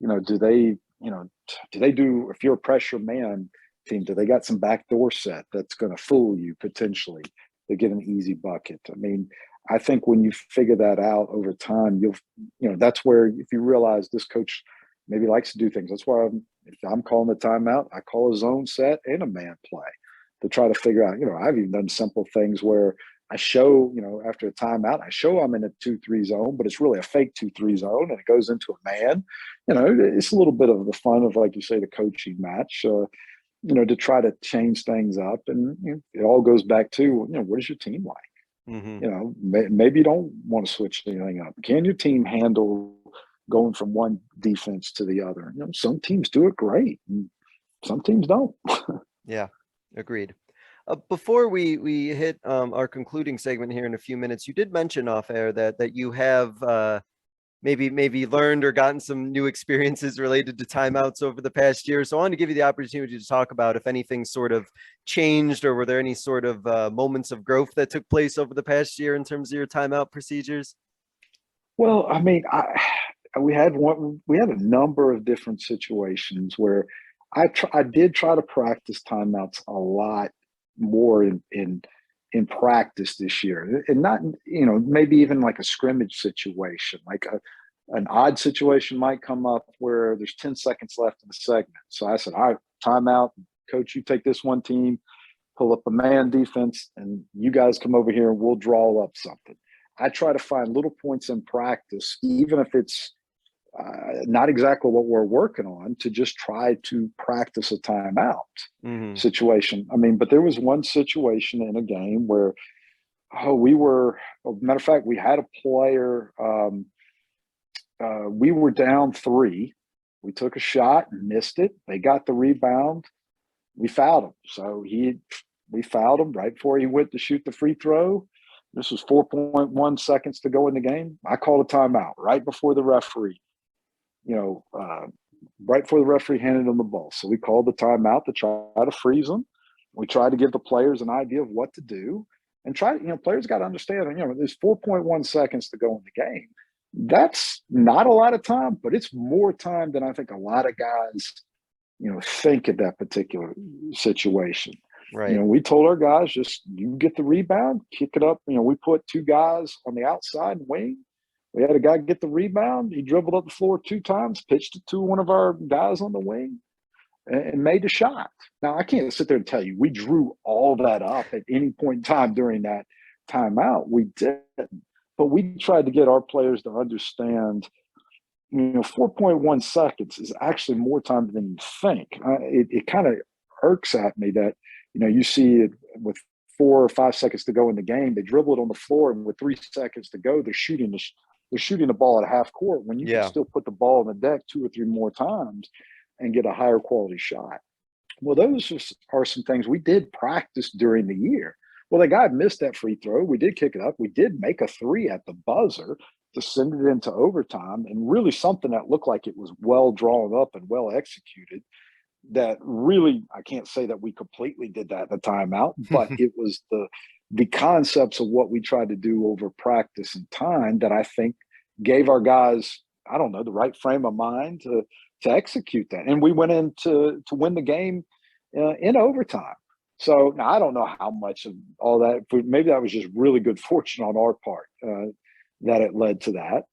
do they, do they do, if you're a pressure man team, do they got some backdoor set that's going to fool you potentially to get an easy bucket? I mean, I think when you figure that out over time, that's where if you realize this coach maybe likes to do things. That's why if I'm calling the timeout, I call a zone set and a man play to try to figure out, I've even done simple things where I show, after a timeout, I show I'm in a 2-3 zone, but it's really a fake 2-3 zone and it goes into a man. It's a little bit of the fun of, like you say, the coaching match, to try to change things up. And it all goes back to, what is your team like? Mm-hmm. Maybe you don't want to switch anything up. Can your team handle going from one defense to the other? Some teams do it great, and some teams don't. Yeah, agreed. Before we hit our concluding segment here in a few minutes, you did mention off air that you have maybe learned or gotten some new experiences related to timeouts over the past year. So I wanted to give you the opportunity to talk about if anything sort of changed, or were there any sort of moments of growth that took place over the past year in terms of your timeout procedures? Well, I mean, we had a number of different situations where I did try to practice timeouts a lot more in practice this year, and not maybe even like a scrimmage situation, like an odd situation might come up where there's 10 seconds left in the segment. So I said, all right, timeout, coach, you take this one team, pull up a man defense, and you guys come over here and we'll draw up something. I try to find little points in practice, even if it's not exactly what we're working on, to just try to practice a timeout situation. I mean, but there was one situation in a game where, matter of fact, we had a player, we were down 3. We took a shot and missed it. They got the rebound. We fouled him. So we fouled him right before he went to shoot the free throw. This was 4.1 seconds to go in the game. I called a timeout right before the referee, right before the referee handed him the ball. So we called the timeout to try to freeze them. We tried to give the players an idea of what to do and players got to understand, there's 4.1 seconds to go in the game. That's not a lot of time, but it's more time than I think a lot of guys, think at that particular situation. Right. We told our guys, just you get the rebound, kick it up. We put 2 guys on the outside wing. We had a guy get the rebound. He dribbled up the floor 2 times, pitched it to one of our guys on the wing, and made the shot. Now, I can't sit there and tell you we drew all that up at any point in time during that timeout. We didn't. But we tried to get our players to understand, 4.1 seconds is actually more time than you think. It kind of irks at me that, you see it with 4 or 5 seconds to go in the game, they dribble it on the floor, and with 3 seconds to go, they're shooting the ball at half court when you can still put the ball on the deck 2 or 3 more times and get a higher quality shot. Well, those are some things we did practice during the year. Well, the guy missed that free throw. We did kick it up. We did make a 3 at the buzzer to send it into overtime, and really something that looked like it was well drawn up and well executed. That really, I can't say that we completely did that in the timeout, but it was the concepts of what we tried to do over practice and time that I think gave our guys, I don't know, the right frame of mind to execute that. And we went in to win the game in overtime. So now I don't know how much of all that, maybe that was just really good fortune on our part that it led to that.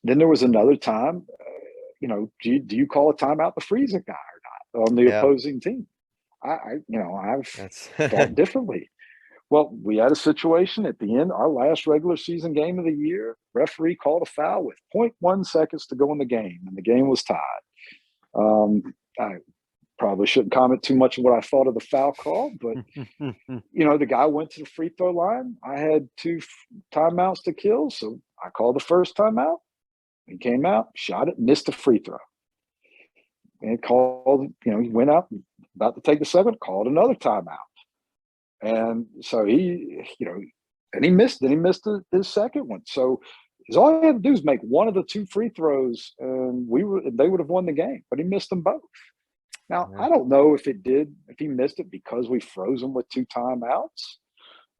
Then there was another time, do you call a timeout to freeze a guy or not on the opposing team? I've thought differently. Well, we had a situation at the end, our last regular season game of the year, referee called a foul with 0.1 seconds to go in the game, and the game was tied. I probably shouldn't comment too much on what I thought of the foul call, but, the guy went to the free throw line. I had 2 timeouts to kill, so I called the first timeout. He came out, shot it, missed the free throw. And called, he went out, about to take the second, called another timeout. And so he missed his second one. So all he had to do is make one of the 2 free throws, and they would have won the game, but he missed them both. Now, I don't know if he missed it because we froze him with 2 timeouts.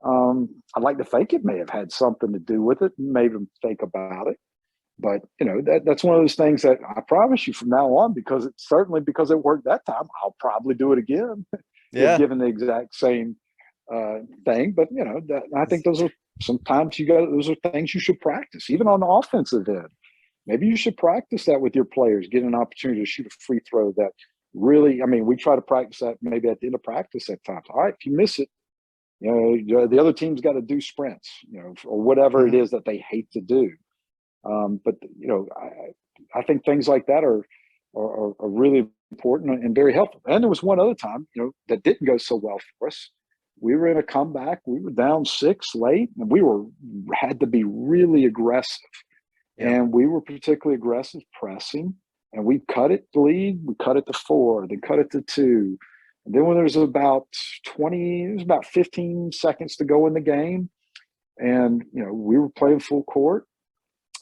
I'd like to think it may have had something to do with it and made him think about it. But, that's one of those things that I promise you from now on, because it worked that time, I'll probably do it again. Given the exact same thing. But, I think those are sometimes those are things you should practice, even on the offensive end. Maybe you should practice that with your players, get an opportunity to shoot a free throw that really, we try to practice that maybe at the end of practice at times. All right, if you miss it, the other team's got to do sprints, or whatever it is that they hate to do. But I think things like that are really important and very helpful. And there was one other time, that didn't go so well for us. We were in a comeback. We were down 6 late, and we had to be really aggressive. And we were particularly aggressive pressing. And we cut it to lead. We cut it to 4, then cut it to 2. And then when there was about 15 seconds to go in the game, and we were playing full court.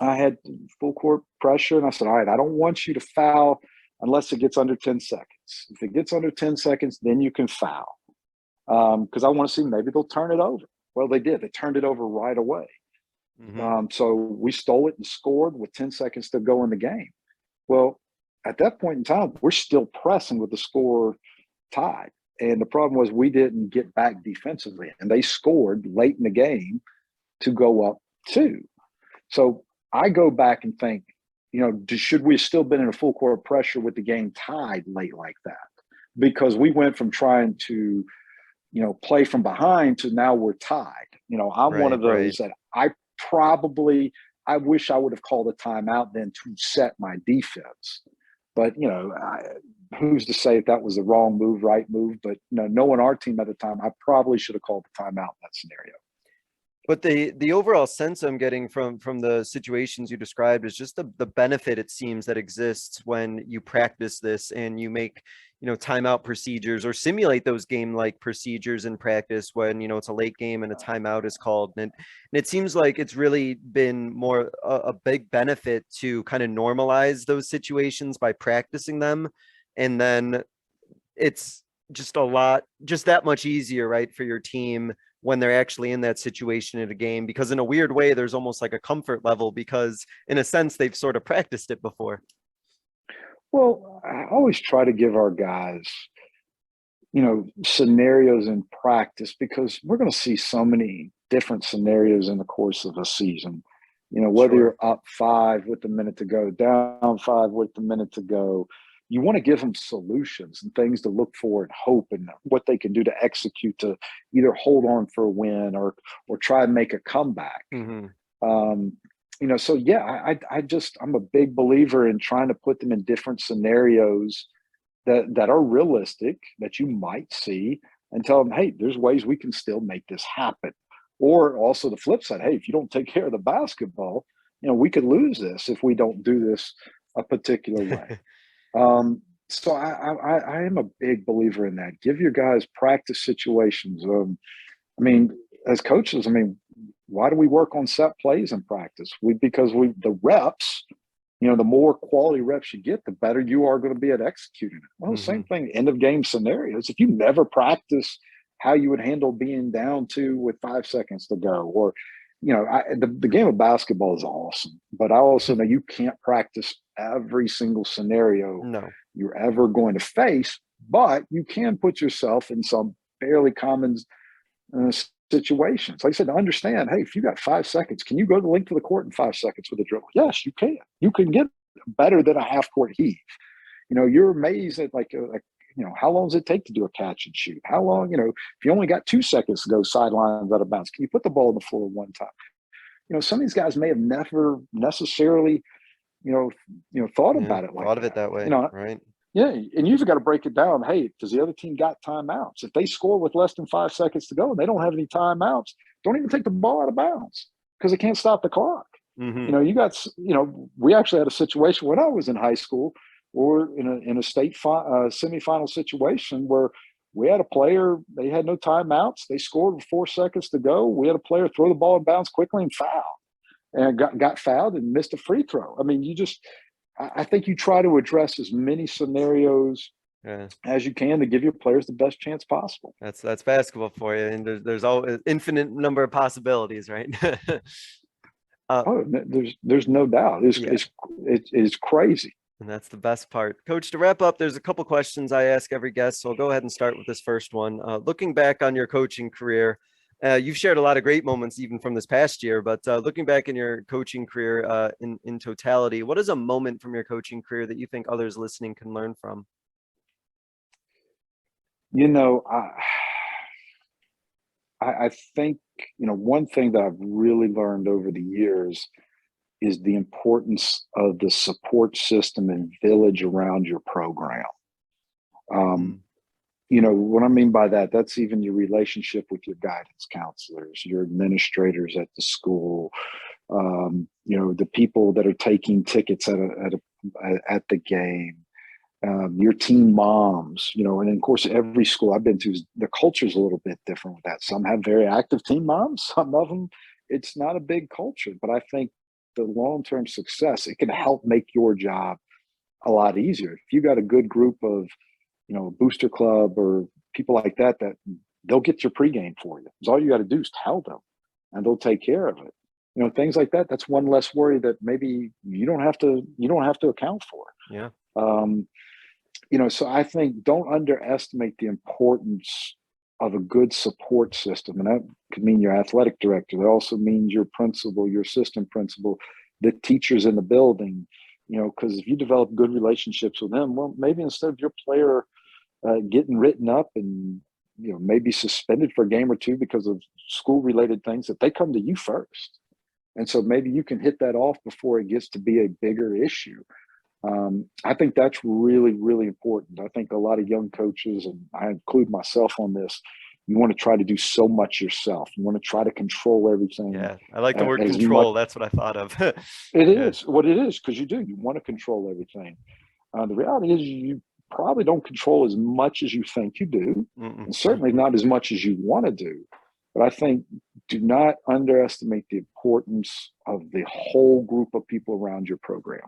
I had full court pressure, and I said, all right, I don't want you to foul unless it gets under 10 seconds. If it gets under 10 seconds, then you can foul. Because I want to see maybe they'll turn it over. Well, they did. They turned it over right away. So we stole it and scored with 10 seconds to go in the game. Well, at that point in time, we're still pressing with the score tied. And the problem was we didn't get back defensively. And they scored late in the game to go up 2. So I go back and think, should we have still been in a full court pressure with the game tied late like that? Because we went from trying to, play from behind to now we're tied. I'm one of those that I wish I would have called a timeout then to set my defense. But, who's to say if that was the wrong move, right move? But knowing our team at the time, I probably should have called the timeout in that scenario. But the overall sense I'm getting from the situations you described is just the benefit it seems that exists when you practice this and you make, timeout procedures or simulate those game-like procedures in practice when, it's a late game and a timeout is called. And it seems like it's really been more a big benefit to kind of normalize those situations by practicing them. And then it's just that much easier, right, for your team when they're actually in that situation in a game, because in a weird way, there's almost like a comfort level because in a sense, they've sort of practiced it before. Well, I always try to give our guys, scenarios in practice, because we're going to see so many different scenarios in the course of a season. Whether you're up 5 with a minute to go, down 5 with a minute to go, you want to give them solutions and things to look for and hope and what they can do to execute to either hold on for a win or try and make a comeback. So yeah, I'm a big believer in trying to put them in different scenarios that are realistic, that you might see, and tell them, hey, there's ways we can still make this happen. Or also the flip side, hey, if you don't take care of the basketball, we could lose this if we don't do this a particular way. So I am a big believer in that. Give your guys practice situations. As coaches, why do we work on set plays in practice? Because the reps, the more quality reps you get, the better you are going to be at executing it. Well, same thing, end of game scenarios. If you never practice how you would handle being down 2 with 5 seconds to go, or, the game of basketball is awesome, but I also know you can't practice every single scenario you're ever going to face. but you can put yourself in some fairly common uh, situations. Like I said, to understand, hey, if you got 5 seconds, can you go the length of the court in 5 seconds with a dribble? Yes, you can. You can get better than a half court heave. You're amazed at how long does it take to do a catch and shoot? How long, if you only got 2 seconds to go sidelines out of bounds, can you put the ball on the floor one time? Some of these guys may have never necessarily, thought about it like thought of it that way, right? Yeah, and you've got to break it down. Hey, does the other team got timeouts? If they score with less than 5 seconds to go and they don't have any timeouts, don't even take the ball out of bounds because they can't stop the clock. We actually had a situation when I was in high school or in a state semifinal situation where we had a player, they had no timeouts. They scored with 4 seconds to go. We had a player throw the ball in bounds quickly and foul, and got fouled and missed a free throw. I mean, I think you try to address as many scenarios as you can to give your players the best chance possible. That's basketball for you, and there's always infinite number of possibilities, right? There's no doubt. It's crazy. And that's the best part. Coach, to wrap up, there's a couple questions I ask every guest, so I'll go ahead and start with this first one. Looking back on your coaching career, you've shared a lot of great moments even from this past year, but looking back in your coaching career in totality, what is a moment from your coaching career that you think others listening can learn from? I think, one thing that I've really learned over the years is the importance of the support system and village around your program. What I mean by that, that's even your relationship with your guidance counselors, your administrators at the school, the people that are taking tickets at the game, your team moms, and of course, every school I've been to, the culture is a little bit different with that. Some have very active team moms. Some of them, it's not a big culture, but I think the long-term success, it can help make your job a lot easier. If you got a good group of, booster club or people like that they'll get your pregame for you. Because all you got to do is tell them and they'll take care of it. Things like that. That's one less worry that maybe you don't have to account for. Yeah. So I think don't underestimate the importance of a good support system. And that could mean your athletic director. That also means your principal, your assistant principal, the teachers in the building, because if you develop good relationships with them, well, maybe instead of your player getting written up and, maybe suspended for a game or two because of school related things, that they come to you first. And so maybe you can hit that off before it gets to be a bigger issue. I think that's really, really important. I think a lot of young coaches, and I include myself on this, you want to try to do so much yourself. You want to try to control everything. Yeah, I like the word control. That's what I thought of. It is what it is, because you do. You want to control everything. The reality is you probably don't control as much as you think you do, and certainly not as much as you want to do. But I think do not underestimate the importance of the whole group of people around your program.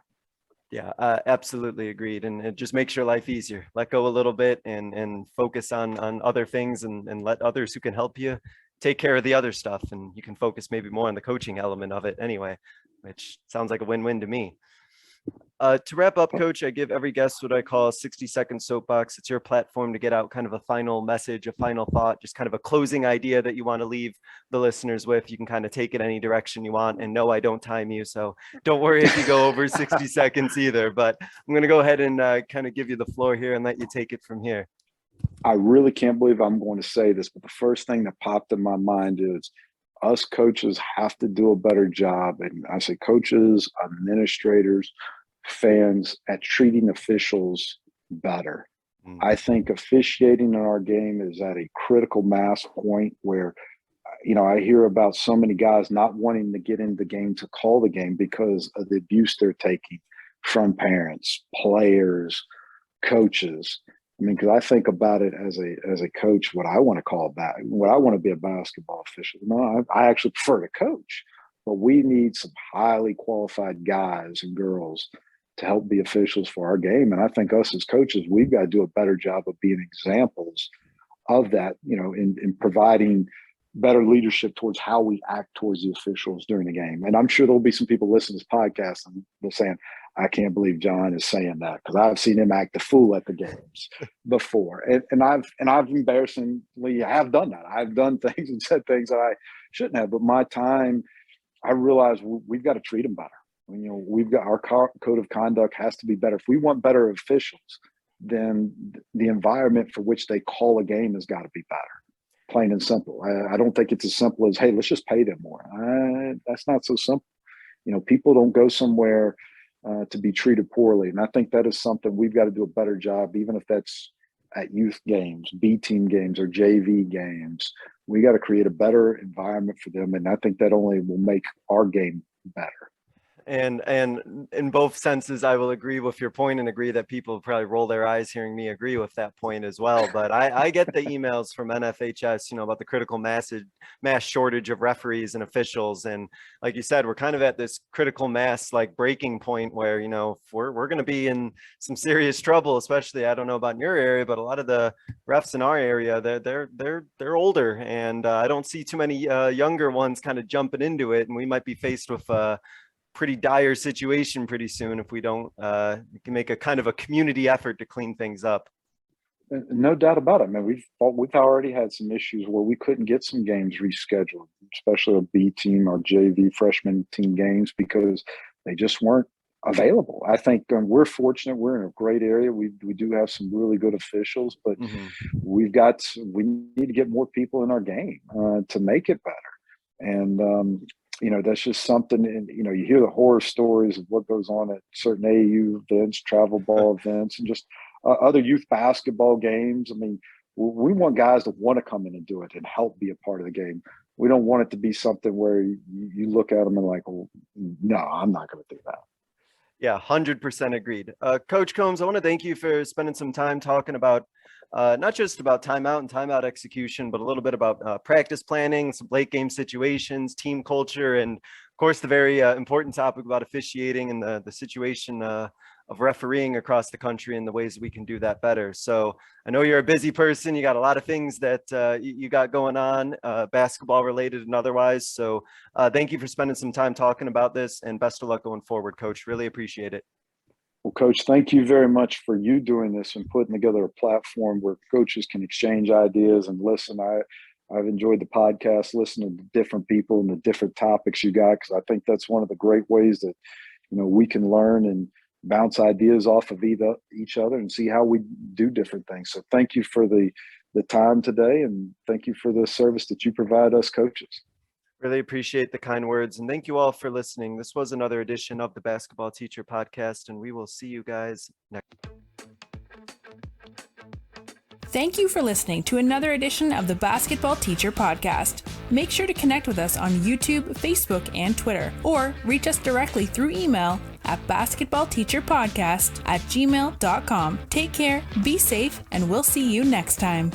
Yeah, absolutely agreed. And it just makes your life easier. Let go a little bit and focus on other things and let others who can help you take care of the other stuff. And you can focus maybe more on the coaching element of it anyway, which sounds like a win-win to me. To wrap up, Coach, I give every guest what I call a 60-second soapbox. It's your platform to get out kind of a final message, a final thought, just kind of a closing idea that you want to leave the listeners with. You can kind of take it any direction you want. And no, I don't time you, so don't worry if you go over 60 seconds either. But I'm going to go ahead and kind of give you the floor here and let you take it from here. I really can't believe I'm going to say this, but the first thing that popped in my mind is us coaches have to do a better job. And I say coaches, administrators, fans, at treating officials better. I think officiating in our game is at a critical mass point where, I hear about so many guys not wanting to get in the game to call the game because of the abuse they're taking from parents, players, coaches. I mean, because I think about it as a coach, what I want to be a basketball official. No, I actually prefer to coach, but we need some highly qualified guys and girls to help be officials for our game. And I think us as coaches, we've got to do a better job of being examples of that, in providing better leadership towards how we act towards the officials during the game. And I'm sure there'll be some people listening to this podcast and they're saying, I can't believe John is saying that, because I've seen him act the fool at the games before. And I've embarrassingly have done that. I've done things and said things that I shouldn't have. But my time, I realized we've got to treat them better. We've got our code of conduct has to be better. If we want better officials, then the environment for which they call a game has got to be better. Plain and simple. I don't think it's as simple as, hey, let's just pay them more. That's not so simple. People don't go somewhere to be treated poorly. And I think that is something we've got to do a better job, even if that's at youth games, B team games, or JV games. We got to create a better environment for them. And I think that only will make our game better. And in both senses, I will agree with your point and agree that people probably roll their eyes hearing me agree with that point as well. But I get the emails from NFHS, about the critical mass shortage of referees and officials. And like you said, we're kind of at this critical mass breaking point where, we're going to be in some serious trouble, especially, I don't know about in your area, but a lot of the refs in our area, they're older, and I don't see too many younger ones kind of jumping into it. And we might be faced with pretty dire situation pretty soon if we don't make a kind of a community effort to clean things up. No doubt about it, man. We've already had some issues where we couldn't get some games rescheduled, especially a B team or JV freshman team games, because they just weren't available. I think we're fortunate. We're in a great area. We do have some really good officials, but we need to get more people in our game to make it better. And that's just something, and, you hear the horror stories of what goes on at certain AAU events, travel ball events, and just other youth basketball games. I mean, we want guys to want to come in and do it and help be a part of the game. We don't want it to be something where you look at them and like, well, no, I'm not going to do that. Yeah, 100% agreed. Coach Combs, I want to thank you for spending some time talking about not just about timeout and timeout execution, but a little bit about practice planning, some late game situations, team culture, and of course, the very important topic about officiating and the situation of refereeing across the country and the ways we can do that better. So I know you're a busy person. You got a lot of things that you got going on, basketball related and otherwise. So thank you for spending some time talking about this, and best of luck going forward, Coach. Really appreciate it. Well, Coach, thank you very much for you doing this and putting together a platform where coaches can exchange ideas and listen. I've enjoyed the podcast, listening to different people and the different topics you got, because I think that's one of the great ways that, we can learn and bounce ideas off of each other and see how we do different things. So thank you for the time today, and thank you for the service that you provide us coaches. Really appreciate the kind words, and thank you all for listening. This was another edition of the Basketball Teacher Podcast, and we will see you guys next. Thank you for listening to another edition of the Basketball Teacher Podcast. Make sure to connect with us on YouTube, Facebook, and Twitter, or reach us directly through email at basketballteacherpodcast@gmail.com. Take care, be safe, and we'll see you next time.